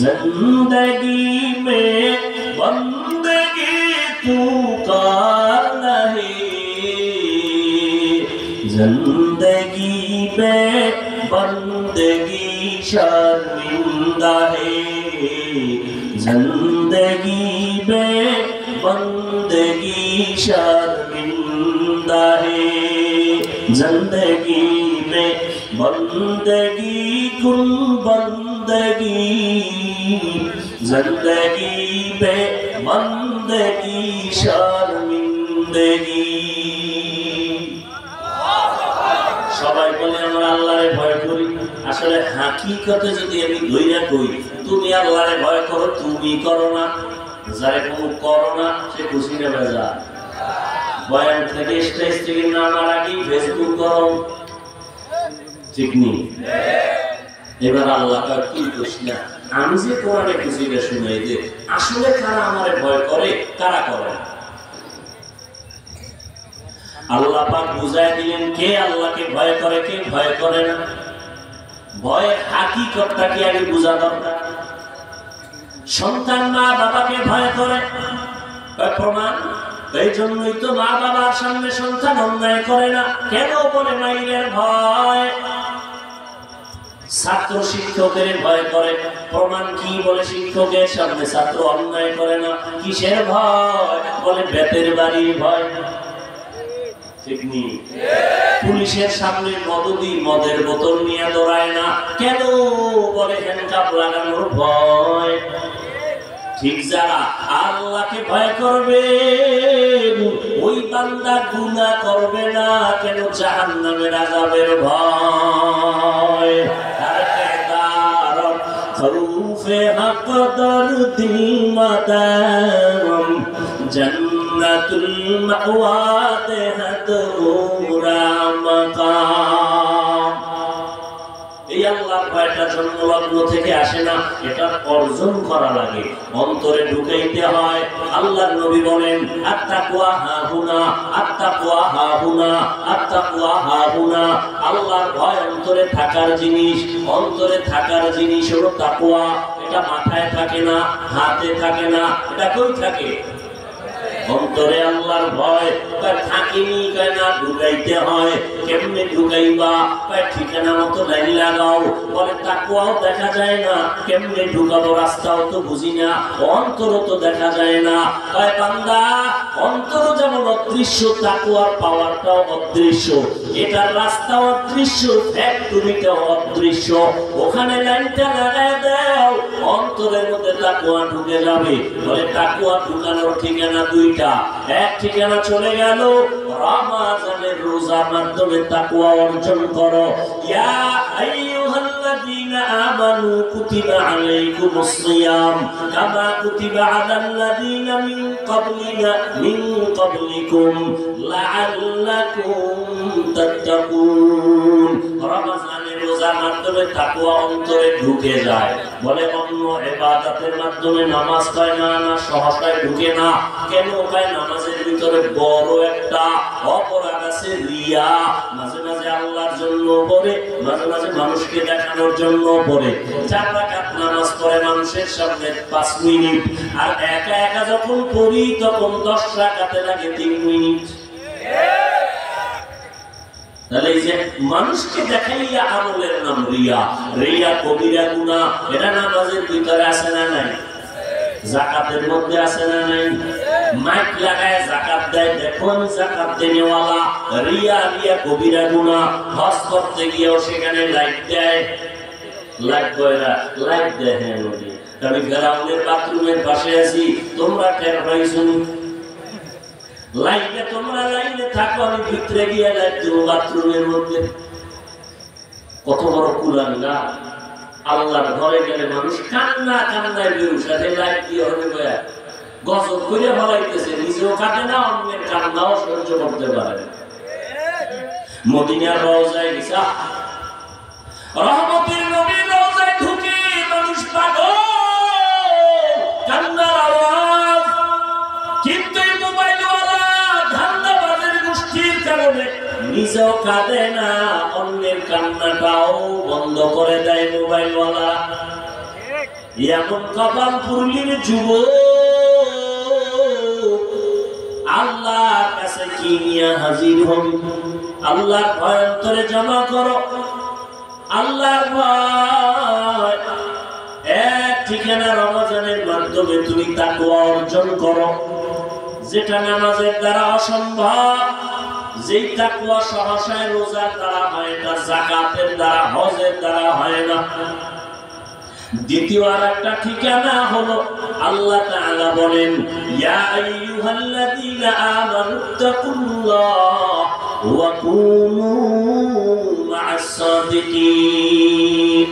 जिंदगी में बंदगी तू कार नहीं, जिंदगी में बंदगी शर्मिंदा है, जिंदगी में बंदगी शर्मिंदा है, जिंदगी में बंदगी कुल बंदगी, जिंदगी में बंदगी शर्मिंदगी। সবাই বলে আমরা আল্লাহরে ভয় করি, আসলে হাকিকতে যদি আমি ধইরা কই তুমি আল্লাহরে ভয় করো, তুমি করো না, যারা কোনো করো না সে খুশি না বেজা। বয়ান থেকে স্টেজ থেকে নামার আগে ফেসবুক করো, ঠিক নেই? এবার আল্লাহ কি করিস না, আমি যে কোরআনে খুশিটা শুনাই যে আসলে কারা আমারে ভয় করে কারা করে। আল্লাহ পাক বুঝায় দিলেন কে আল্লাহকে ভয় করে কে ভয় করে না। ভয় হাকিকতটা কি আগে বোঝা দরকার। সন্তান মা বাবাকে ভয় করে, প্রমাণ এই জন্যই তো মা বাবার সামনে সন্তান অন্যায় করে না। কেন? বলে মাইরের ভয়। ছাত্র শিক্ষকের ভয় করে। প্রমাণ কি? বলে শিক্ষকের সামনে ছাত্র অন্যায় করে না। কিসের ভয়? বলে বেতের বাড়ির ভয়। ঠিক নেই? পুলিশের সামনে মদের বোতল নিয়ে দৌড়ায় না। কেন? বলে হ্যান্ডকাপ লাগানোর ভয়। ঠিক যারা আল্লাহকে ভয় করবে ওই বান্দা গুনাহ করবে না। কেন? জাহান্নামের আযাবের ভয়। খৌফে হক দরদি মাদাম জান্নাতুল মাওয়া দেহাত ওরা মাকাম। এই আল্লাহর ভয়টা জন্মলগ্ন থেকে আসে না, এটা অর্জন করা লাগে, অন্তরে ঢুকাইতে হয়। আল্লাহর নবী বলেন আত্তাকওয়া হাহুনা, আত্তাকওয়া হাহুনা, আত্তাকওয়া হাহুনা। আল্লাহর ভয় অন্তরে থাকার জিনিস। অন্তরে থাকার জিনিস হলো তাকওয়া। এটা মাথায় থাকে না, হাতে থাকে না, এটা কই থাকে? অন্তরে আল্লাহর ভয় থাকিনি কেন? ঢুকাইতে হয়। কেমনে ঢুকাইবা? ঠিকানা মতো লাইন লাগাও। বলে তাকওয়াও দেখা যায় না, কেমনে ঢুকাবো? রাস্তাও তো বুঝি না, অন্তরও তো দেখা যায় না। বান্দা, অন্তর যেমন অদৃশ্য, তাকওয়ার পাওয়ারটাও অদৃশ্য। এটার রাস্তা অদৃশ্য, ফ্যাক্টরিটাও অদৃশ্য। ওখানে লাইনটা লাগাই দাও, অন্তরের মধ্যে তাকওয়া ঢুকে যাবে। বলে তাকওয়া ঢুকানোর ঠিকানা দুইটা। এক ঠিকানা চলে গেল, রমজানের রোজার মাধ্যমে তাকওয়া অর্জন করো। ইয়া আইয়ুহাল্লাযীনা আমানু কুতিবা আলাইকুমুস সিয়াম কামা কুতিবা আলাল্লাযীনা মিন ক্বাবলিকুম লাআল্লাকুম তাত্তাকুন। রমজানের রোজার মাধ্যমে তাকওয়া অন্তরে ঢুকে যায়। বলে অন্য ইবাদতের মাধ্যমে নামাজ হয় না, না সহসায় ঢুকে না। কেন? নামাজের ভিতরে বড় একটা অপরাধ আছে, রিয়া। মাঝে মাঝে আল্লাহর জন্য পড়ে, মাঝে মাঝে মানুষকে দেখানোর জন্য পড়ে। 4 রাকাত নামাজ পড়ে মানুষের সামনে 5 মিনিট, আর একা একা যখন পড়ি তখন 10 রাকাতে লাগে 3 মিনিট। তাহলে এই যে মানুষকে দেখাইয়া আমলের নাম রিয়া। রিয়া কবিরা গুনাহ। এটা নামাজের ভিতরে আছে না নাই? যাকাতের মধ্যে আছে না নাই? মাইক লাগায় যাকাত দেয়, দেখুন যাকাত দেনেওয়ালা। রিয়া রিয়া কবিরা গুনাহ। হজ করতে গিয়েও সেখানে লাইট দেয়, লাইট কয়রা লাইট দেয়। হ্যাঁ নদী, আমি গ্রাউন্ডের বাথরুমের পাশে আছি, তোমরা টের পাইছো? লাইনে তোমরা লাইনে থাকো, আমি ভিতরে গিয়ে লাইট দেবো বাথরুমের মধ্যে। কত বড় কুরআন না! আল্লাহর ঘরে গেলে মানুষ কান্না কান্নায় বেরুসাতে লাইট দিয়ে হবে গয়া গজব করে ফলাইতেছে, নিজেও কাটে না, অন্যের কান্নাও সহ্য করতে পারে। মদিনার রওজায় গেছা, রহমতের নবীর রওজায় ঢুকে মানুষ পাগল, কান্নার আওয়াজ। কিন্তু এই মোবাইলওয়ালা ধান্দাবাজের গোষ্ঠীর কারণে নিজেও কাঁদে না, অন্যের কান্নাটাও বন্ধ করে দেয় মোবাইলওয়ালা। এমন কপাল পুরলির যুবক আল্লাহর কাছে কি নিয়ে হাজির হবি? আল্লাহর ভয় অন্তরে জমা করো। আল্লাহর ভয় এক ঠিকানা রমজানের মাধ্যমে তুমি তাকওয়া অর্জন করো, যেটা নামাজের দ্বারা অসম্ভব। যেই তাকওয়া সহসায় রোজার দ্বারা হয় না, যাকাতের দ্বারা, হজের দ্বারা হয় না। দ্বিতীয় আর একটা ঠিকানা হলো আল্লাহ তাআলা বলেন ইয়া আইয়ুহাল্লাযীনা আমানুত্তাকুল্লাহ ওয়া কুনু মা'আস সাদিকিন।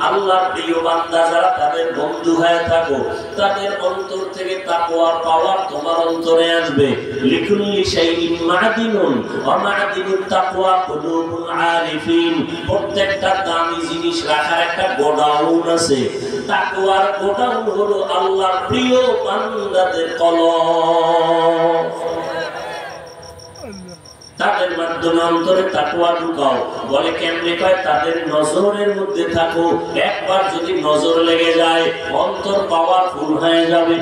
আল্লাহর প্রিয় বান্দা যারা, তাদের বন্ধু হয়ে থাকো, তাদের অন্তর থেকে তাকওয়ার পাওয়ার তোমার অন্তরে আসবে। লিকুল্লি শাইইন মা'দিনুন ওয়া মা'দিনুত তাকওয়া কুলুবুল আরিফিন। প্রত্যেকটা দামি জিনিস রাখার একটা গোডাউন আছে। তাকওয়ার গোডাউন হলো আল্লাহর প্রিয় বান্দাদের কলব। তাদের মাধ্যমে অন্তরে তাকওয়া ঢুকাও। বলে কেমনে? কয় তাদের নজরের মধ্যে থাকো। একবার যদি নজর লেগে যায় অন্তর পাওয়ারফুল হয়ে যাবে।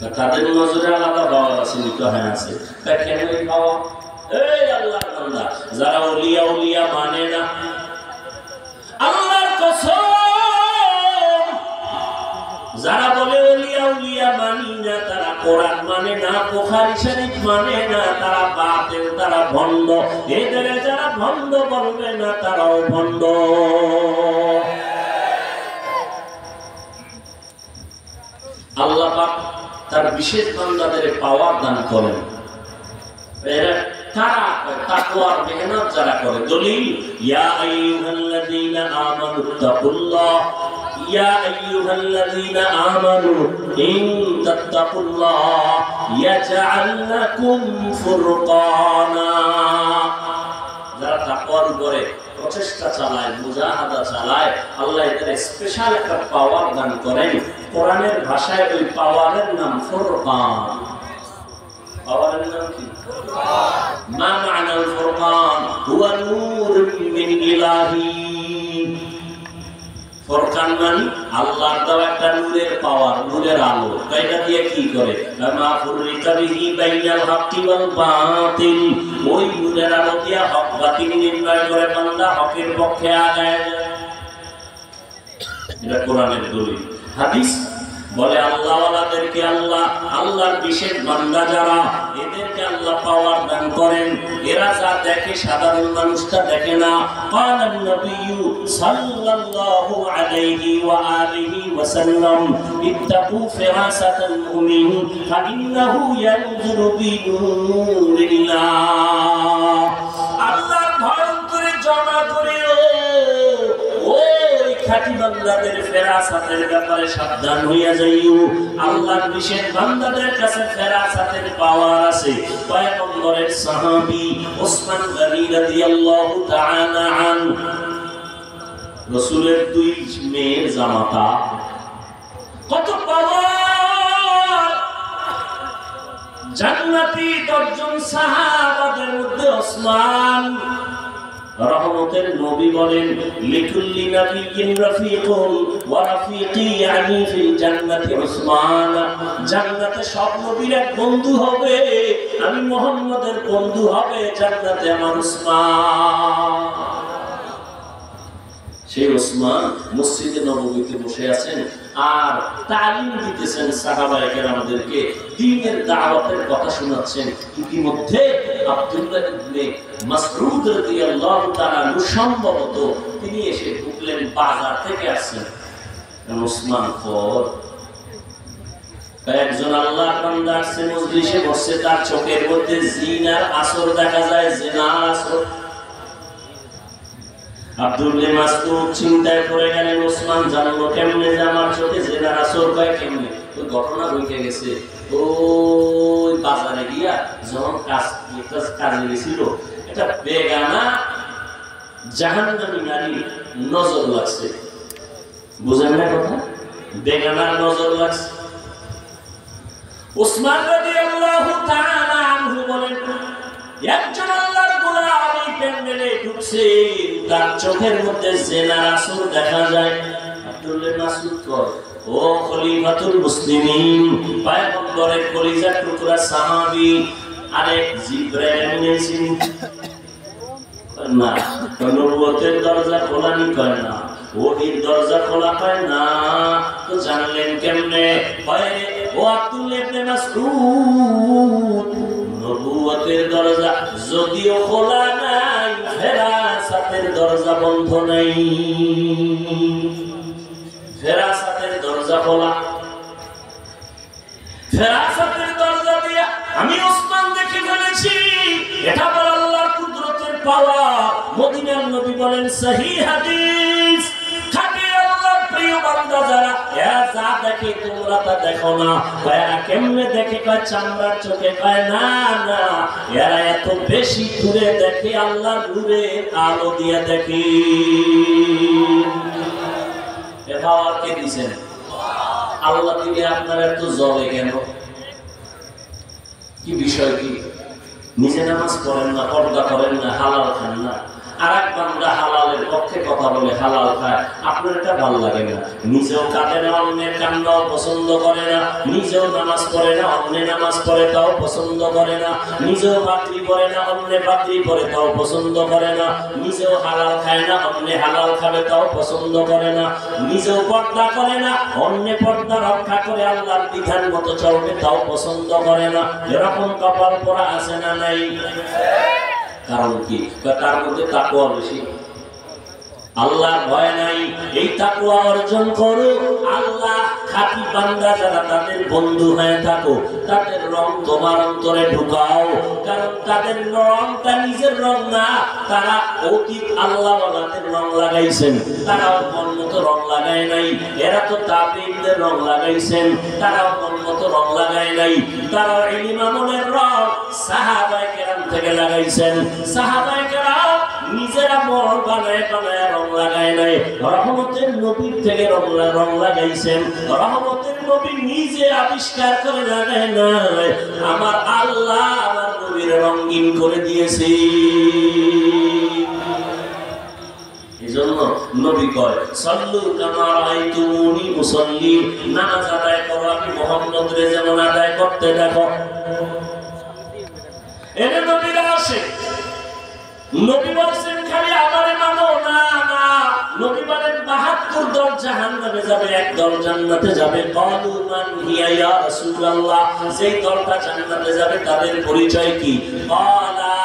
তাদের নজরে আলাদা পাওয়ার আছে, হ্যাঁ আছে। কেন এই পাওয়া? এই আল্লাহর বান্দা যারা ওলিয়া উলিয়া মানে না, আল্লাহর কসম, যারা বলে ওলিয়া উলিয়া মানি না, তারা কোরআন মানে না, বুখারী শরীফ মানে না, তারা বাতিল, তারা ভণ্ড। এদের যারা ভণ্ড বলবে না, তারাও ভণ্ড। আল্লাহ পাক তার বিশেষ বান্দাদের পাওয়ার দান করেন। এরা কারা? তাকওয়ার মেহনত যারা করে। দলিল, ইয়া আইয়ুহাল্লাযীনা আমানু তাকুল্লাহ, ইয়া আইয়ুহাল্লাযীনা আমানু ইন তাত্তাকুল্লাহ ইয়াজআল লাকুম ফুরকানা। যারা তাকওয়ার উপরে প্রচেষ্টা চালায়, মুজাহাদা চালায়, আল্লাহ এদের স্পেশাল একটা পাওয়ার দান করেন। কোরআনের ভাষায় ওই পাওয়ারের নাম ফুরকান। পাওয়ারের নাম কি? মা মা'নাল ফুরকান? হুয়া নূরুম মিন ইলাহি। ফুরকান মানে আল্লাহর দেওয়া একটা নূরের পাওয়ার, নূরের আলো। এটা দিয়ে কি করে? মা ফুররিকা বিহি বাইনাল হাক্কি ওয়াল বাতিল। ওই নূরের আলো দিয়ে হক বাতিল নির্ণয় করে বান্দা হকের পক্ষে আগায় যায়। এটা কোরআনের দলিল। হাদিস বলে আল্লাহ ওয়ালাদেরকে আল্লাহ, আল্লাহর বিশেষ বান্দা যারা, এদেরকে আল্লাহ পাওয়ার দান করেন। এরা যা দেখে সাধারণ মানুষটা দেখে না। ক্বালান নবিয়্যু সাল্লাল্লাহু আলাইহি ওয়া আলিহি ওয়া সাল্লাম ইত্তাকু ফিরাসাতাল মুমিন ফাইন্নাহু ইয়ানজুরু বিনুরিল্লাহ। আল্লাহর ভয় করে জমা করে খাঁটি বান্দাদের ফেরাসাতের ব্যাপারে সাবধান হইয়া যাইও। আল্লাহর বিশেষ বান্দাদের কাছে ফেরাসাতের পাওয়ার আছে। পয়গম্বরের সাহাবী ওসমান গনি রাদিয়াল্লাহু তাআলা আনহু, রাসূলের দুই মেয়ের জামাতা, কত পাওয়ার! জান্নাতি 10 জন সাহাবাদের মধ্যে ওসমান রহমতের নবী বলেন, লিকুল্লি নাবিয়্যিন রাফিকুন ওয়া রাফিকি ইয়ানি ফিল জান্নাতি উসমান। জান্নাতে সব নবীর এক বন্ধু হবে, আমি মুহাম্মদের বন্ধু হবে জান্নাতে আমার উসমান। সেই উসমান মসজিদে নববীতে বসে আছেন আর তালিম দিতেছেন সাহাবায়ে কেরামদেরকে, দ্বীনের দাওয়াতের কথা শোনাচ্ছেন। ইতিমধ্যে আব্দুল্লাহ ইবনে মাসউদ রাদিয়াল্লাহু তাআলা সম্ভবত তিনি এসে ঢুকলেন, বাজার থেকে আসছেন। উসমান পর একজন আল্লাহর বান্দা আসছে, মজলিসে বসছে, তার চোখের মধ্যে জিনার আসর দেখা যায়, জিনার আসর। আব্দুল্লাহ মাসউদ চিন্তায় পড়ে গেলেন, ওসমান জানলো কেমনে যে আমার চোখে জিনার আসর হয়? কেমনে? ওই ঘটনা হয়ে গেছে, ওই বাজারে গিয়া যখন কাজে গেছিল, একটা বেগানা জাহান্নামী নারী নজর লাগছে। বুঝেন না কথা? বেগানার নজর লাগছে। ওসমান রাদিয়াল্লাহু তাআলা আনহু বলেন, একজন আল্লাহর গোলাম এই প্যান্ডেলে ঢুকছে, তার চোখের মধ্যে জিনার আসর দেখা যায়। আব্দুল্লাহ মাসউদ কয়, ও খলিফাতুল মুসলিমিন, পয়গম্বরের কলিজার টুকরা সাহাবী, আরে জিবরাইল আমিন না, নবুয়তের দরজা খোলানি কয় না, ওহির দরজা খোলা কয় না, তো জানলেন কেমনে? ও আব্দুল্লাহ ইবনে মাসউদ, নবুয়তের দরজা যদিও খোলা নাই, ফেরাসাতের দরজা বন্ধ নাই। ফেরাসাতের দরজা খোলা। ফেরাসাতের দরজা দিয়ে আমি ওসমান দেখে ফেলেছি। এটা বল আল্লাহর কুদরতের পাওয়া। মদিনার নবী বলেন, সহিহ হাদিস, খাঁটি আল্লাহর প্রিয় বান্দা যারা, এরা যা দেখে তোমরা তা দেখো না। এরা কেমনে দেখে? কয় চামড়ার চোখে। কয় না না, এরা এত বেশি দূরে দেখে, আল্লাহর নূরের আলো দিয়ে দেখে। এ পাওয়ার কে দিয়েছেন? আল্লাহ দিলে। আপনারা এত জ্বলে কেন? কি বিষয়? কি নিজে নামাজ পড়েন না, পর্দা করেন না, হালাল খান না, আরেক বান্দা হালালের পক্ষে কথা বলে, হালাল খায়, আপনার এটা ভালো লাগে না। নিজেও কাঁদে না, অন্যের কান্নাও পছন্দ করে না। নিজেও নামাজ পড়ে না, অন্য নামাজ পড়ে তাও পছন্দ করে না। নিজেও পাত্রী পড়ে না, অন্য পাত্রী পড়ে তাও পছন্দ করে না। নিজেও হালাল খায় না, অন্য হালাল খাবে তাও পছন্দ করে না। নিজেও পর্দা করে না, অন্য পর্দা রক্ষা করে আল্লাহর বিধান মতো চলবে তাও পছন্দ করে না। এরকম কপাল পরা আছে না নাই? কারণ কি? তার মধ্যে তাকওয়া বেশি, আল্লাহর ভয় নাই। এই তাকওয়া অর্জন করো। আল্লাহ খাঁটি বান্দা যারা, তাদের বন্ধু হয়ে থাকো, তাদের রং তোমার অন্তরে ঢুকাও। কারণ তাদের রংটা নিজের রং না, তারা অতীত আল্লাহ ওয়ালাদের রং লাগাইছেন, তারাও মন মতো রং লাগায় নাই। এরা তো তাবিঈনদের রং লাগাইছেন, তারাও মন মতো রং লাগায় নাই। তারা ইলম আমলের রং সাহাবায়ে কেরাম থেকে লাগাইছেন। সাহাবায়ে কেরাম নিজেরা মন বানায় বানায় রং লাগায় নাই, রহমতের নবীর থেকে রং লাগাইছেন। রহমতের নবী নিজে আবিষ্কার করে লাগায় নাই, আমার আল্লাহ আমার নবীর রঙিন করে দিয়েছে। এজন্য নবী কয়, সাল্লু কামা রাআইতুমুনি মুসাল্লি, নামাজ আদায় করো আমি মুহাম্মদরে যেমন আদায় করতে দেখো। এটা নবীর আসে। নবী বলেন খালি আমারে মানো না, না। নবী বলেন ৭২ দল জাহান্নামে যাবে, এক দল জান্নাতে যাবে। ক্বালু মান হিয়া ইয়া রাসূলুল্লাহ, যেই দলটা জান্নাতে যাবে তাদের পরিচয় কি? ক্বালা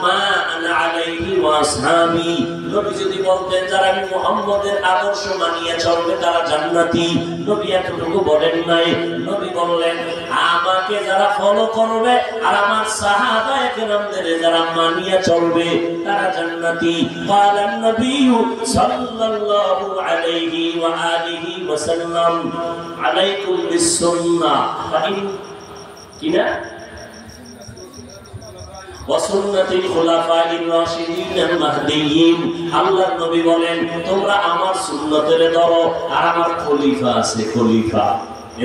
মা আনা আলাইহি ওয়া আসহাবি, নবী যদি বলতেন যারা আমি মুহাম্মদের আদর্শ মানিয়ে চলবে তারা জান্নাতি, নবী এতটুকু বলেন নাই। নবী বললেন আমাকে যারা ফলো করবে আর আমার সাহাবায়ে কেরামদের যারা মানিয়ে চলবে তারা জান্নাতি। ক্বালান নবী সাল্লাল্লাহু আলাইহি ওয়া আলিহি ওয়া সাল্লাম, আলাইকুম বিস-সুন্নাহ কিনা ওয়াসুন্নাতিল খুলাফাইর রাশিদিন মাহদিয়িন। আল্লাহর নবী বলেন তোমরা আমার সুন্নতের ধরো, আর আমার খলিফা আছে, খলিফা।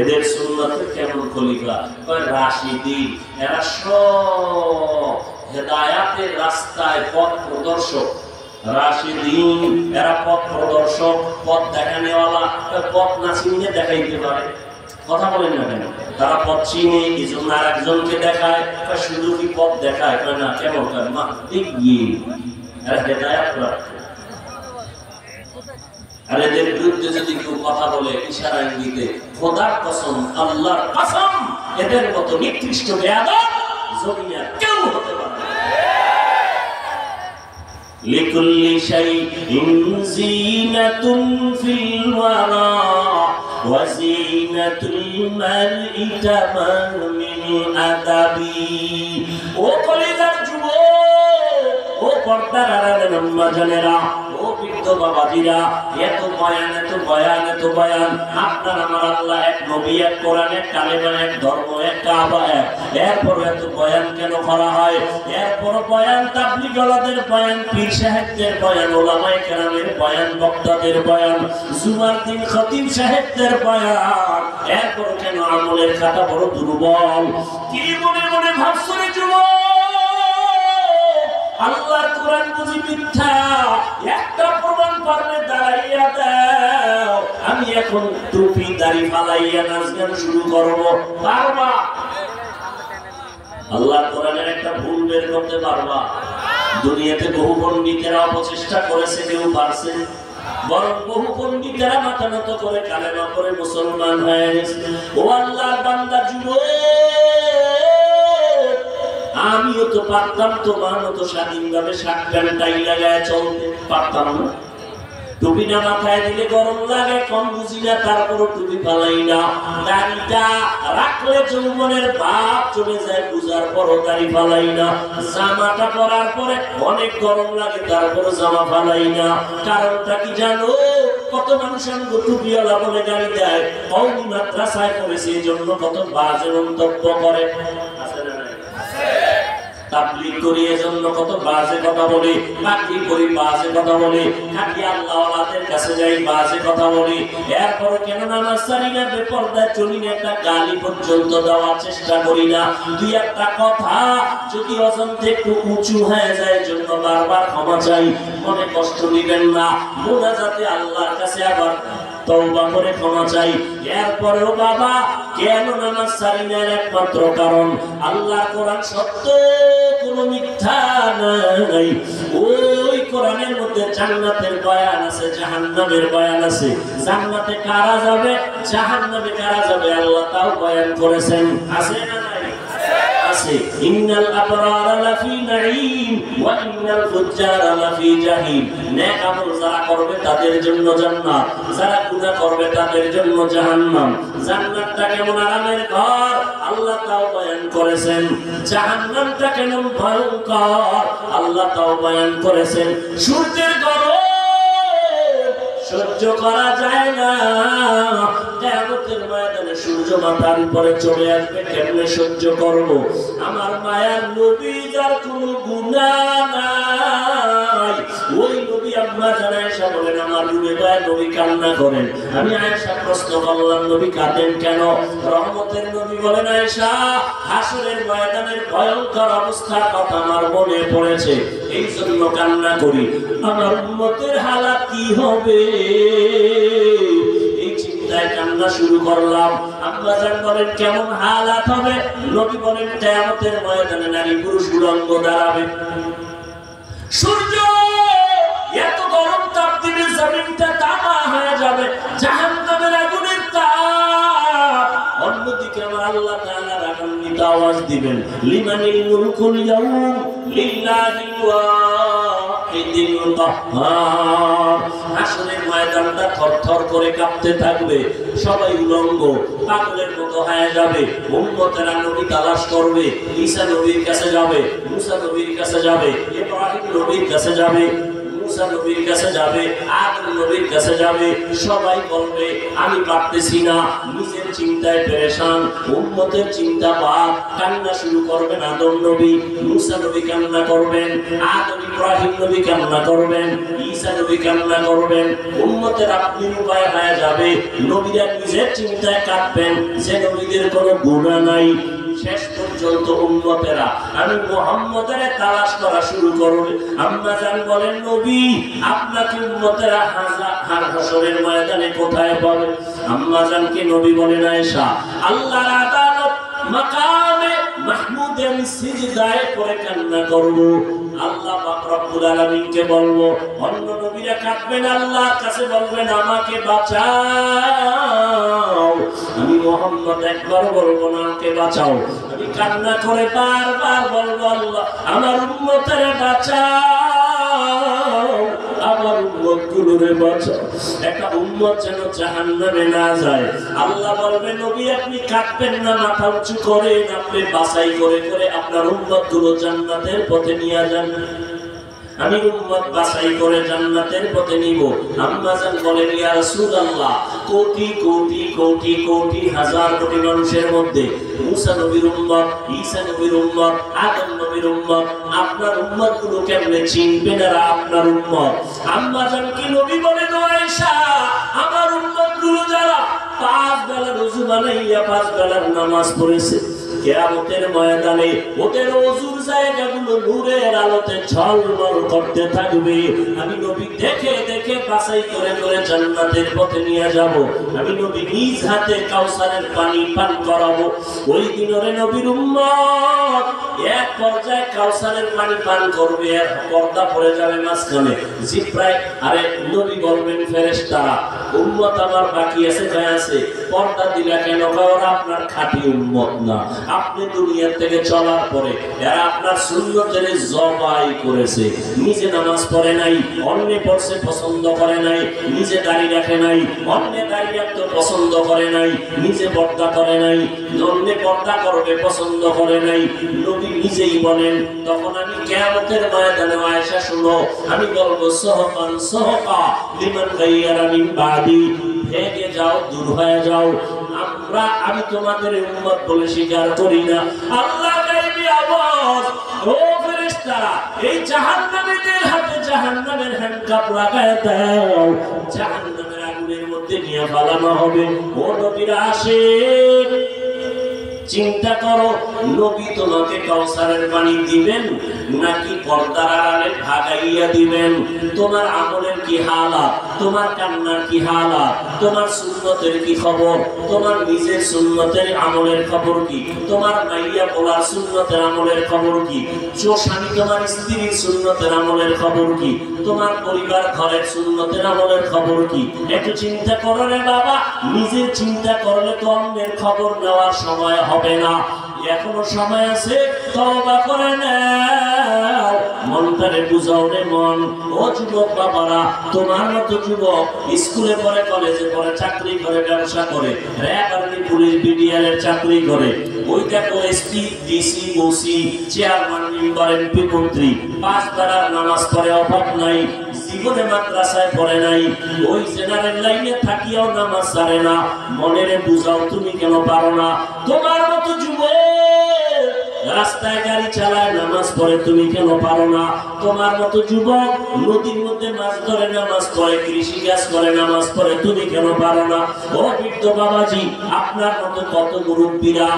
এদের সুন্নতের কেমন খলিফা? রাশিদিন, এরা সব হেদায়াতের রাস্তায় পথ প্রদর্শক। রাশিদিন এরা পথ প্রদর্শক, পথ দেখানেওয়ালা। পথ না চিনে দেখাইতে পারে, কথা বলেন না কেন? তারা পথ চিনে, কিছু আর একজনকে দেখায়, শুধু কি পথ দেখায় না? কেমন আর এদের বিরুদ্ধে যদি কেউ কথা বলে ইশারা ইঙ্গিতে, খোদার কসম, আল্লাহর কসম, এদের মতো নিকৃষ্ট বেয়াদব জমিনে কেউ হতে পারে না। লিকুল্লি শাইইন যিনাতুন ফিল ওয়ারা ওয়াজিনাতুল মারই তামামিল আদাবি। ও কলিজার যুবক, ও পর্দার আড়ালের আম্মা জানেরা, ও বৃদ্ধ বাবাজিরা, এত বয়ান, এত বয়ান, এত বয়ান। আপনার আমার আল্লাহ এক, নবী এক, কোরআন এক, কালেমা এক, ধর্ম এক, কাবা এক। এরপর এত বয়ান কেন করা হয়? এরপর বয়ান তাবলীগীদের বয়ান, পীর সাহেবদের বয়ান, ওলামায়ে কেরামের বয়ান, বক্তাদের বয়ান, জুমার দিন খতিব সাহেবদের বয়ান। এরপর কেন আমলের খাতা বড় দুর্বল? কি মনে মনে ভাবছো রে যুবক? আল্লাহর কোরআন বুঝি মিথ্যা? একটা প্রমাণ পারলে দাঁড়াইয়া দাও, আমি এখন টুপি দাড়ি ফালাইয়া নাচ গান শুরু করবো, পারবা? আল্লাহর কোরআনের একটা ভুল বের করতে পারবা? দুনিয়াতে বহু পণ্ডিতেরা অপচেষ্টা করেছে, কেউ পারছে? বরং বহু পণ্ডিতেরা মাথা নত করে কালেমা পড়ে মুসলমান হয়ে গেছে। ও আল্লাহর বান্দা যুবক, আমিও তো পারতাম তোমার মতো স্বাধীনভাবে শার্ট প্যান্ট টাই লাগায় চলতে, পারতাম না? টুপি না মাথায় দিলে গরম লাগে, কম বুঝি না, তারপরও টুপি ফালাই না। দাড়িটা রাখলে যৌবনের ভাব চলে যায়, বুঝার পরও দাড়ি ফালাই না। জামাটা পরার পরে অনেক গরম লাগে, তারপরও জামা ফালাই না। কারণটা কি জানো? কত মানুষ আমাকে টুপিওয়ালা বলে গাড়ি দেয়, কওমি মাদ্রাসায় পড়েছে এই জন্য কত বাজে মন্তব্য করে। তাবলীগ করি এজন্য কত বাজে কথা বলি, চাকরি করি বাজে কথা বলি, খাঁটি আল্লাহওয়ালাদের কাছে যাই বাজে কথা বলি, এরপর কেন নামাজ ছাড়ি না, বেপরদায় চলি না, একটা গালি পর্যন্ত দেওয়ার চেষ্টা করি না। দুই একটা কথা যদি অজান্তে একটু উঁচু হয়ে যায় জন্য বারবার ক্ষমা চাই, মনে কষ্ট নিবেন না। মোনাজাতে আল্লাহর কাছে আবার তওবা করে ক্ষমা চাই। এরপরেও বাবা কেন নামাজ ছাড়ি না, একমাত্র কারণ আল্লাহর কোরআন সত্য, কোনো মিথ্যা নাই। ওই কোরআনের মধ্যে জান্নাতের বয়ান আছে, জাহান্নামের বয়ান আছে। জান্নাতে কারা যাবে, জাহান্নামে কারা যাবে, আল্লাহ তাও বয়ান করেছেন। আছে না নাই? আছে। ইন্নাল আবরারা লাফি নাঈম ওয়া ইন্নাল ফুজ্জারা লাফি জাহিম। নেক আমল যারা করবে তাদের জন্য জান্নাত, যারা গুনাহ করবে তাদের জন্য জাহান্নাম। জান্নাতটা কেমন আরামের ঘর আল্লাহ তাও বয়ান করেছেন, জাহান্নামটা কেমন ভয়ঙ্কর আল্লাহ তাও বয়ান করেছেন। সূর্যের গরম সহ্য করা যায় না, কিয়ামতের ময়দানে সূর্য মাথার উপরে চলে আসবে, কেমনে সহ্য করব? আমার মায়ার নবী যার কোনো গুনাহ নাই, ওই নবী আম্মা জান আয়েশা বলেন আমার রুমে যায় নবী কান্না করেন। আমি আয়েশা প্রশ্ন করলাম নবী কাঁদেন কেন? রহমতের নবী বলেন আয়েশা হাসরের ময়দানের ভয়ঙ্কর অবস্থার কথা আমার মনে পড়েছে, এই জন্য কান্না করি। আমার উম্মতের হালাত কি হবে এই চিন্তায় কান্না শুরু করলাম। আম্মা জান বলেন কেমন হালাত হবে? নবী বলেন কিয়ামতের ময়দানে নারী পুরুষ উলঙ্গ দাঁড়াবে, সূর্য এত গরম তাপ দিবে জমিনটা তামা হয়ে যাবে, জাহান্নামের আগুনের তাপ। অন্যদিকে আমার আল্লাহ তাআলা রাগান্বিত আওয়াজ দিবেন, লিমানিল মুলকুল ইয়াউম লিল্লাহি ওয়াহিদিল কাহ্হার। হাসরের ময়দানটা থরথর করে কাঁপতে থাকবে, সবাই উলঙ্গ পাগলের মতো হয়ে যাবে। উম্মতেরা নবী তালাশ করবে, ঈসা নবীর কাছে যাবে, মুসা নবীর কাছে যাবে, ইব্রাহিম নবীর কাছে যাবে, মুসা নবীর কাছে যাবে, আদম নবীর কাছে যাবে। সবাই বলবে আমি পারতেছি না, নিজের চিন্তায় পেরেশান, উম্মতের চিন্তা বাদ। কান্না শুরু করবেন আদম নবী, মুসা নবী কান্না করবেন, আদম ইব্রাহিম নবী কান্না করবেন, ঈসা নবী কান্না করবেন। উম্মতের আপনি উপায় হয়ে যাবে, নবীরা নিজের চিন্তায় কাঁদবেন যে নবীদের কোনো গুনাহ নাই। শেষ পর্যন্ত উম্মতেরা আমি মুহাম্মদের তালাশ করা শুরু করবে। আম্মা জান বলেন নবী আপনাকে উম্মতেরা হাসরের ময়দানে কোথায় পাবে? আম্মা জানকে নবী বলেন আয়েশা আল্লাহর আদালত মাকামে মাহমুদে আমি সিজদায় পড়ে কান্না করব, আল্লাহ পাক রব্বুল আলামিনকে বলবো। অন্য নবীরা কাঁদবেন আল্লাহর কাছে বলবেন আমাকে বাঁচাও। আমি মুহাম্মদ একবার বলবো না আমাকে বাঁচাও, আমি কান্না করে বারবার বলবো আল্লাহ আমার উম্মতেরা বাঁচাও, আমার উম্মতগুলোরে বাঁচাও। একটা উম্মত যেন জাহান্নামে না যায়। আল্লাহ বলবে নবী আপনি কাঁদবেন না, মাথা উঁচু করেন, আপনি বাছাই করে করে আপনার উম্মতগুলো জান্নাতের পথে নিয়ে যান। আমি উম্মত বাছাই করে জান্নাতের পথে নিব। আম্মা জান বলেন ইয়া রাসূলুল্লাহ কোটি কোটি কোটি কোটি হাজার কোটি মানুষের মধ্যে মুসা নবীর উম্মত, ঈসা নবীর উম্মত, আদম নবীর উম্মত, আপনার উম্মতগুলো কেমনে চিনবেন আর আপনার উম্মত? আম্মা জান কি নবী বলেন আয়েশা আমার উম্মতগুলো যারা 5 বেলা ওযু বানাইয়া 5 বেলার নামাজ পড়েছে, কিয়ামতের ময়দানে ওদের ওযুর জায়গাগুলো নূরের আলোতে ঝলমল করতে থাকবে। আমি নবী দেখে দেখে বাছাই করে করে জান্নাতের পথে নিয়ে যাব। আমি নবী নিজ হাতে কাউসারের পানি পান করাবো। ওই দিনের নবীর উম্মত এক পর্যায়ে কাউসারের পানি পান করবে, আর পর্দা পড়ে যাবে মাঝখানে। জিব্রাইল আরে নবী বলবেন ফেরেশতারা উম্মত আমার বাকি আছে, যায় আছে, পর্দা দিলা কেন? ওরা আপনার খাঁটি উম্মত না। আপনি দুনিয়া থেকে চলার পরে এরা আপনার সুন্নতের জবাই করেছে, নিজে নামাজ পড়ে নাই, অন্য পড়ছে পছন্দ করে নাই, নিজে দাড়ি রাখে নাই, অন্য দাড়ি রাখতে পছন্দ করে নাই, নিজে পর্দা করে নাই, অন্য পর্দা করবে পছন্দ করে নাই। নবী নিজেই বলেন তখন আমি কিয়ামতের ময়দানে আয়েশা শুনো আমি বলবো সহকান সহকা লিমান গায়্যারা মিন বাদি, ভেগে যাও, দূর হয়ে যাও। আমি তোমাদের উম্মত বলে স্বীকার করি না। আল্লাহ গায়বী আওয়াজ ও ফেরেশতারা, এই জাহান্নামীদের হাতে জাহান্নামের হ্যান্ডকাপ লাগায় দাও, জাহান্নামের আগুনের মধ্যে নিয়ে ফালানো হবে। ও নবীরা আসেন, চিন্তা করো, নবী তোমাকে কাউসারের পানি দিবেন নাকি পর্দার আড়ালে ভাগাইয়া দিবেন? তোমার আমলের কি হালাত, তোমার কান্নার কি হালাত, তোমার সুন্নতের কি খবর, তোমার নিজের সুন্নতের আমলের খবর কি, তোমার মাইয়া পোলার সুন্নতের আমলের খবর কি, স্বামী তোমার স্ত্রীর সুন্নতের আমলের খবর কি, তোমার পরিবার ঘরের সুন্নতের আমলের খবর কি? একটু চিন্তা করো রে বাবা। নিজের চিন্তা করলে তো অন্যের খবর নেওয়ার সময় হবে না। এখনো সময় আছে, তওবা করে নাও, মনটারে বুঝাও রে মন। ও যুবক বাবারা, তোমার মতো যুবক স্কুলে পড়ে, কলেজে পড়ে, চাকরি করে, ব্যবসা করে, র‍্যাব আর্মি পুলিশ বিডিআর এর চাকরি করে, ওই দেখো SP DC OC chairman member MP মন্ত্রী, 5 বেলার নামাজ পড়ে, অভাব নাই, জীবনে মাদ্রাসায় পড়ে নাই, ওই জেনারেল লাইনে থাকিও নামাজ ছাড়ে না। মনের বুঝাও, তুমি কেন পারো না? তোমার মতো যুবক রাস্তায় গাড়ি চালায়, নামাজ পড়ে, তুমি কেন পারো না? তোমার মতো যুবক নদীর মধ্যে মাছ ধরে, নামাজ পড়ে, কৃষি কাজ করে, নামাজ পড়ে, তুমি কেন পারো না? ও বৃদ্ধ বাবাজি, আপনার মতো কত মুরব্বীরা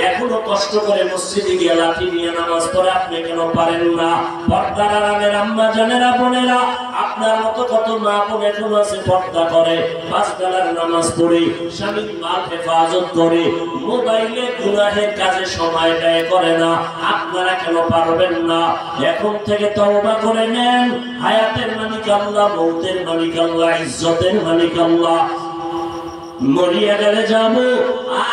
এখনো কষ্ট করে মসজিদে গিয়ে লাঠি নিয়ে নামাজ পড়ে, আপনি কেন পারেন না? পর্দার আড়ালের আম্মা জানেরা, বোনেরা, আপনার মতো কত মা বোন এখনো আছে পর্দা করে, 5 বেলার নামাজ পড়ে, স্বামীর মাল হেফাজত করে, মোবাইলে গুনাহের কাজে সময় ব্যয় করে না। আপনারা কেন পারবেন না? এখন থেকে তওবা করে নেন। হায়াতের মালিক আল্লাহ, মৌতের মালিক আল্লাহ, ইজ্জতের মালিক আল্লাহ। মরিয়া গেলে যাবো,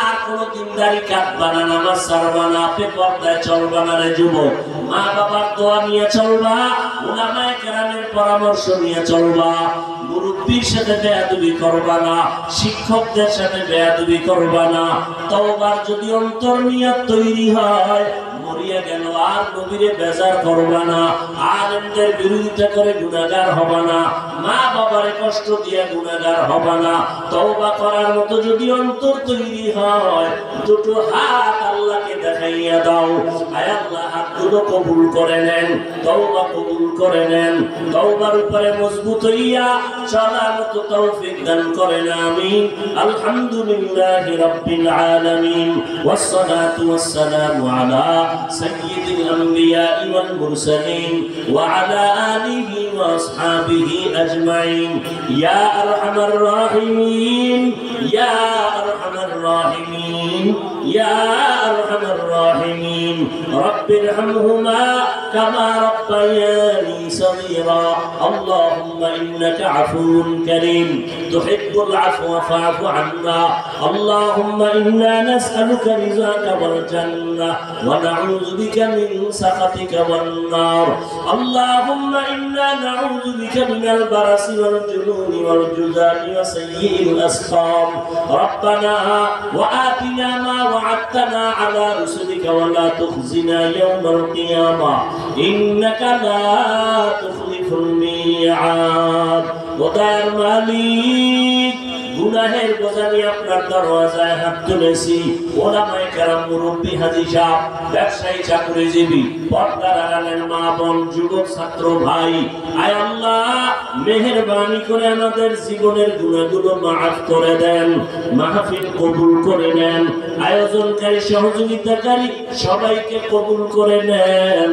আর কোনদিন দাড়ি কাটবা না, নামাজ ছাড়বা না, বেপরদায় চলবা না রে যুবক। মা বাবার দোয়া নিয়ে চলবা, উলামায়ে কেরামের পরামর্শ নিয়ে চলবা, মুরব্বির সাথে বেয়াদবি করবা না, শিক্ষকদের সাথে বেয়াদবি করবা না। তওবার যদি অন্তর নিয়ত তৈরি হয়, মরিয়া গেল আর নবীরে বেজার করবা না, আলেমদের বিরোধিতা করে গুনাহগার হবা না, মা বাবারে কষ্ট দিয়ে গুনাহগার হবা না। তওবা করার মতো যদি অন্তর তৈরি হয়, দুটো হাত আল্লাহকে দেখাইয়া দাও। আয় আল্লাহ, হাতগুলো কবুল করে নেন, তওবা কবুল করে নেন। তওবার উপরে মজবুত হইয়া চলার মতো তৌফিক দান করেন, আমিন। আলহামদুলিল্লাহি রাব্বিল আলামিন, ওয়াসসালাতু ওয়াসসালামু আলা সাইয়্যিদিল আমবিয়া ওয়াল মুরসালিন ওয়া আলা আলিহি ওয়া আসহাবিহি আজমাইন। ইয়া আরহামার রাহিমিন, ইয়া আরহামার রাহিমিন, ইয়া আরহামার রাহিমিন। রব্বিরহামহুমা কামা রাব্বায়ানি সগীরা। আল্লাহুম্মা ইন্নাকা আফুউন কারীম তুহিব্বুল আফওয়া ফা'ফু আন্না। আল্লাহুম্মা ইন্না নাসআলুকা রিযাকা ওয়াল জান্নাহ ওয়া নাউযু বিকা মিন সাখাতিকা ওয়ান নার। আল্লাহুম্মা ইন্না নাউযু বিকা মিনাল বারাসি ওয়াল জুনুনি ওয়াল জুযানি ওয়া সাইয়্যিল আসকাম। রব্বানা ওয়া আতিনা মা ওয়া'আদতানা আলা রুসুলিকা ওয়া লা তুখজিনা ইয়াওমাল কিয়ামাহ ইন্নাকা লা তুখলিফুল মি'আদ। ওদার মালিক, গুনাহের বোঝা নিয়ে আপনার দরওয়াজায় হাত তুলেছি। ওলামায়ে কেরাম, মুরব্বী, হাজী সাহেব, ব্যবসায়ী, চাকরিজীবী, পর্দার আড়ালের মা বোন, যুবক, ছাত্র ভাই, আয় আল্লাহ মেহেরবানি করে আমাদের জীবনের গুনাহগুলো মাফ করে দেন, মাহফিল কবুল করে নেন, আয়োজনকারী, সহযোগিতাকারী সবাইকে কবুল করে নেন,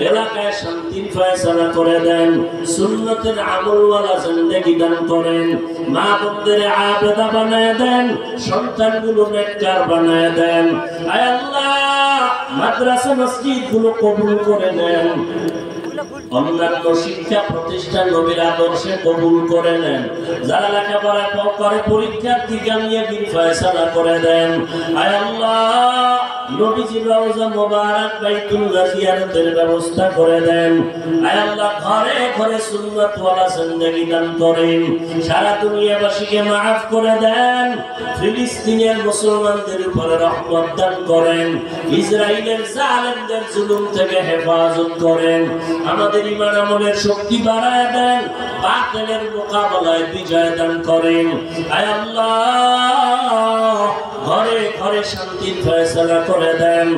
এলাকায় শান্তির ফয়সালা করে দেন, সুন্নতের আমলওয়ালা জিন্দেগি দান করেন, মা বোনদের আবেদা বানায় দেন, সন্তানগুলো নেককার বানায় দেন। আয় আল্লাহ মাদ্রাসা মসজিদ গুলো কবুল করে নেন, অন্যান্য শিক্ষা প্রতিষ্ঠান নবীর আদর্শে কবুল করে নেন, যারা লেখাপড়া করে পরীক্ষার্থী কামিয়ে দিন ফয়সালা করে দেন। আয় আল্লাহ নবীজির রওজা মোবারক বাইতুল্লাহ জিয়ারতের ব্যবস্থা করে দেন। আয় আল্লাহ ঘরে ঘরে সুন্নাতওয়ালা জিন্দেগি দান করেন, সারা দুনিয়াবাসীকে মাফ করে দেন, ফিলিস্তিনের মুসলমানদের উপরে রহমত দান করেন, ইসরাইলের জালেমদের জুলুম থেকে হেফাজত করেন, আমাদের ঈমান আমলের শক্তি বাড়ায় দেন, বাতিলের মোকাবেলায় বিজয় দান করেন। আয় আল্লাহ ঘরে ঘরে শান্তির ফয়সালা করে দেন।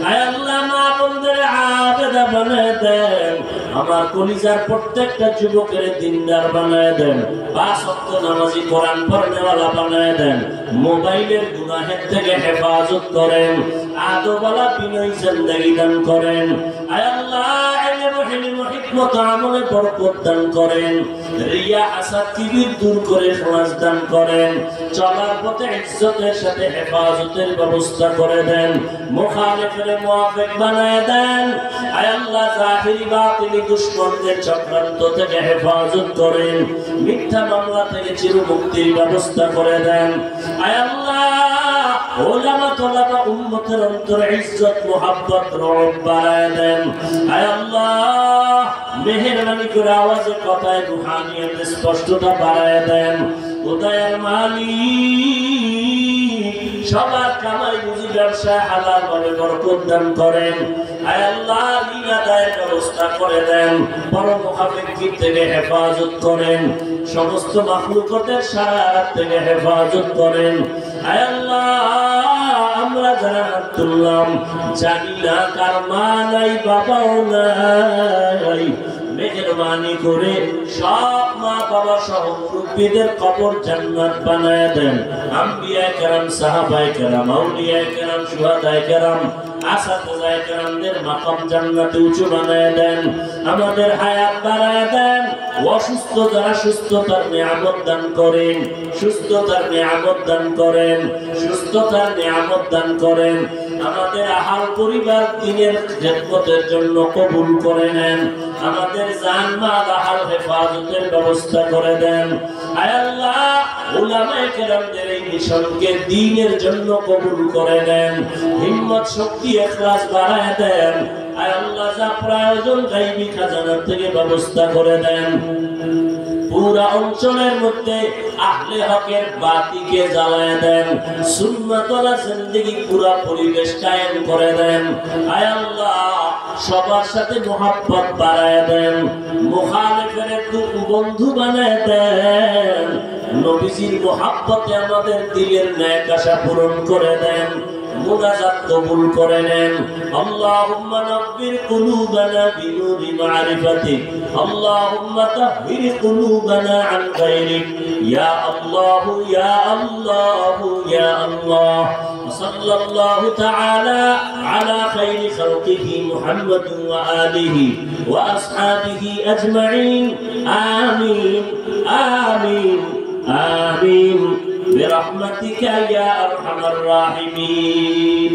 আয় আল্লাহ মা বোনদের আবেদা বানায় দেন। আমার কলিজার প্রত্যেকটা যুবকের দিনদার বানায় দেন। 5 ওয়াক্ত নামাজি কোরআন পড়নেওয়ালা বানায় দেন। মোবাইলের গুনাহের থেকে হেফাজত করেন। আদবওয়ালা বিনয়ী জিন্দেগি দান করেন। আয় আল্লাহ ইলম হিকমত আমলে বরকত দান করেন। রিয়া হাসাদ কিবির দূর করে সমাজ দান করেন। চলার পথে ইজ্জতের সাথে হেফাজতের ব্যবস্থা করে দেন। মুখালিফের মুওয়াফিক বানায় দেন। আয় আল্লাহ জাহিরি বাতিনি দুশমনদের চক্রান্ত থেকে হেফাজত করেন। মিথ্যা মামলা থেকে চিরমুক্তির ব্যবস্থা করে দেন। আয় আল্লাহ ওলামা তোলামা উম্মতের অন্তরে ইজ্জত মুহাব্বত রহমত বাড়ায় দেন। আয় আল্লাহ মেহেরবানি করে আওয়াজে কথায় রুহানিয়ত স্পষ্টতা বাড়ায় দেন। উদয়ের মালিক সবার কামাই রুজি ব্যবসায় হালাল ভাবে বরকত দান করেন। আয় আল্লাহ ঋণ আদায়ের ব্যবস্থা করে দেন। পরম মুখাফিক থেকে হেফাজত করেন। সমস্ত মাখলুকাতের শারাত থেকে হেফাজত করেন। আয় আল্লাহ আমরা যারা হাত তুললাম জানি না কার মা নাই বাবাও নাই, মেহেরবানি করে সব মা বাবা সহ মুরব্বীদের কবর জান্নাত বানায় দেন। আম্বিয়া কেরাম, সাহাবায়ে কেরাম, আউলিয়া কেরাম, শুহাদায়ে কেরাম, আসাতিজায়ে কেরামদের মাকাম জান্নাতে উঁচু বানায় দেন। আমাদের হায়াত বাড়ায় দেন। অসুস্থ যারা সুস্থতার নিয়ামত দান করেন, সুস্থতার নিয়ামত দান করেন, সুস্থতার নিয়ামত দান করেন। আমাদের আহাল পরিবার দ্বীনের খেদমতের জন্য কবুল করে নেন। আমাদের জান মাল আহাল হেফাজতের ব্যবস্থা করে দেন। আয় আল্লাহ উলামায়ে কেরামদের এই মিশনকে দ্বীনের জন্য কবুল করে নেন। হিম্মত শক্তি ইখলাস বাড়ায় দেন। আয় আল্লাহ যা প্রয়োজন গায়বী খাজানা থেকে ব্যবস্থা করে দেন। পুরা অঞ্চলের মধ্যে আহলে হকের বাতিকে জ্বালায় দেন। সুন্নাতওয়ালা জিন্দেগি পুরা পরিবেশ কায়েম করে দেন। আয় আল্লাহ সবার সাথে মুহাব্বত বাড়ায় দেন। মুখালিফের বন্ধু বানায় দেন। নবীজির মুহাব্বতে আমাদের দিলের ন্যাক আশা পূরণ করে দেন। মুনাজাত কবুল করে নেন। আল্লাহুম্মা নাব্বির কুলুবানা বিনুরি মারিফাতিক, আল্লাহুম্মা তাহহির কুলুবানা আন গায়রিক, ইয়া আল্লাহ ইয়া আল্লাহ ইয়া আল্লাহ। সাল্লাল্লাহু তাআলা আলা খায়রি খালকিহি মুহাম্মাদিন ওয়া আলিহি ওয়া আসহাবিহি আজমাইন। আমিন আমিন আমিন برحمتك يا أرحم الراحمين.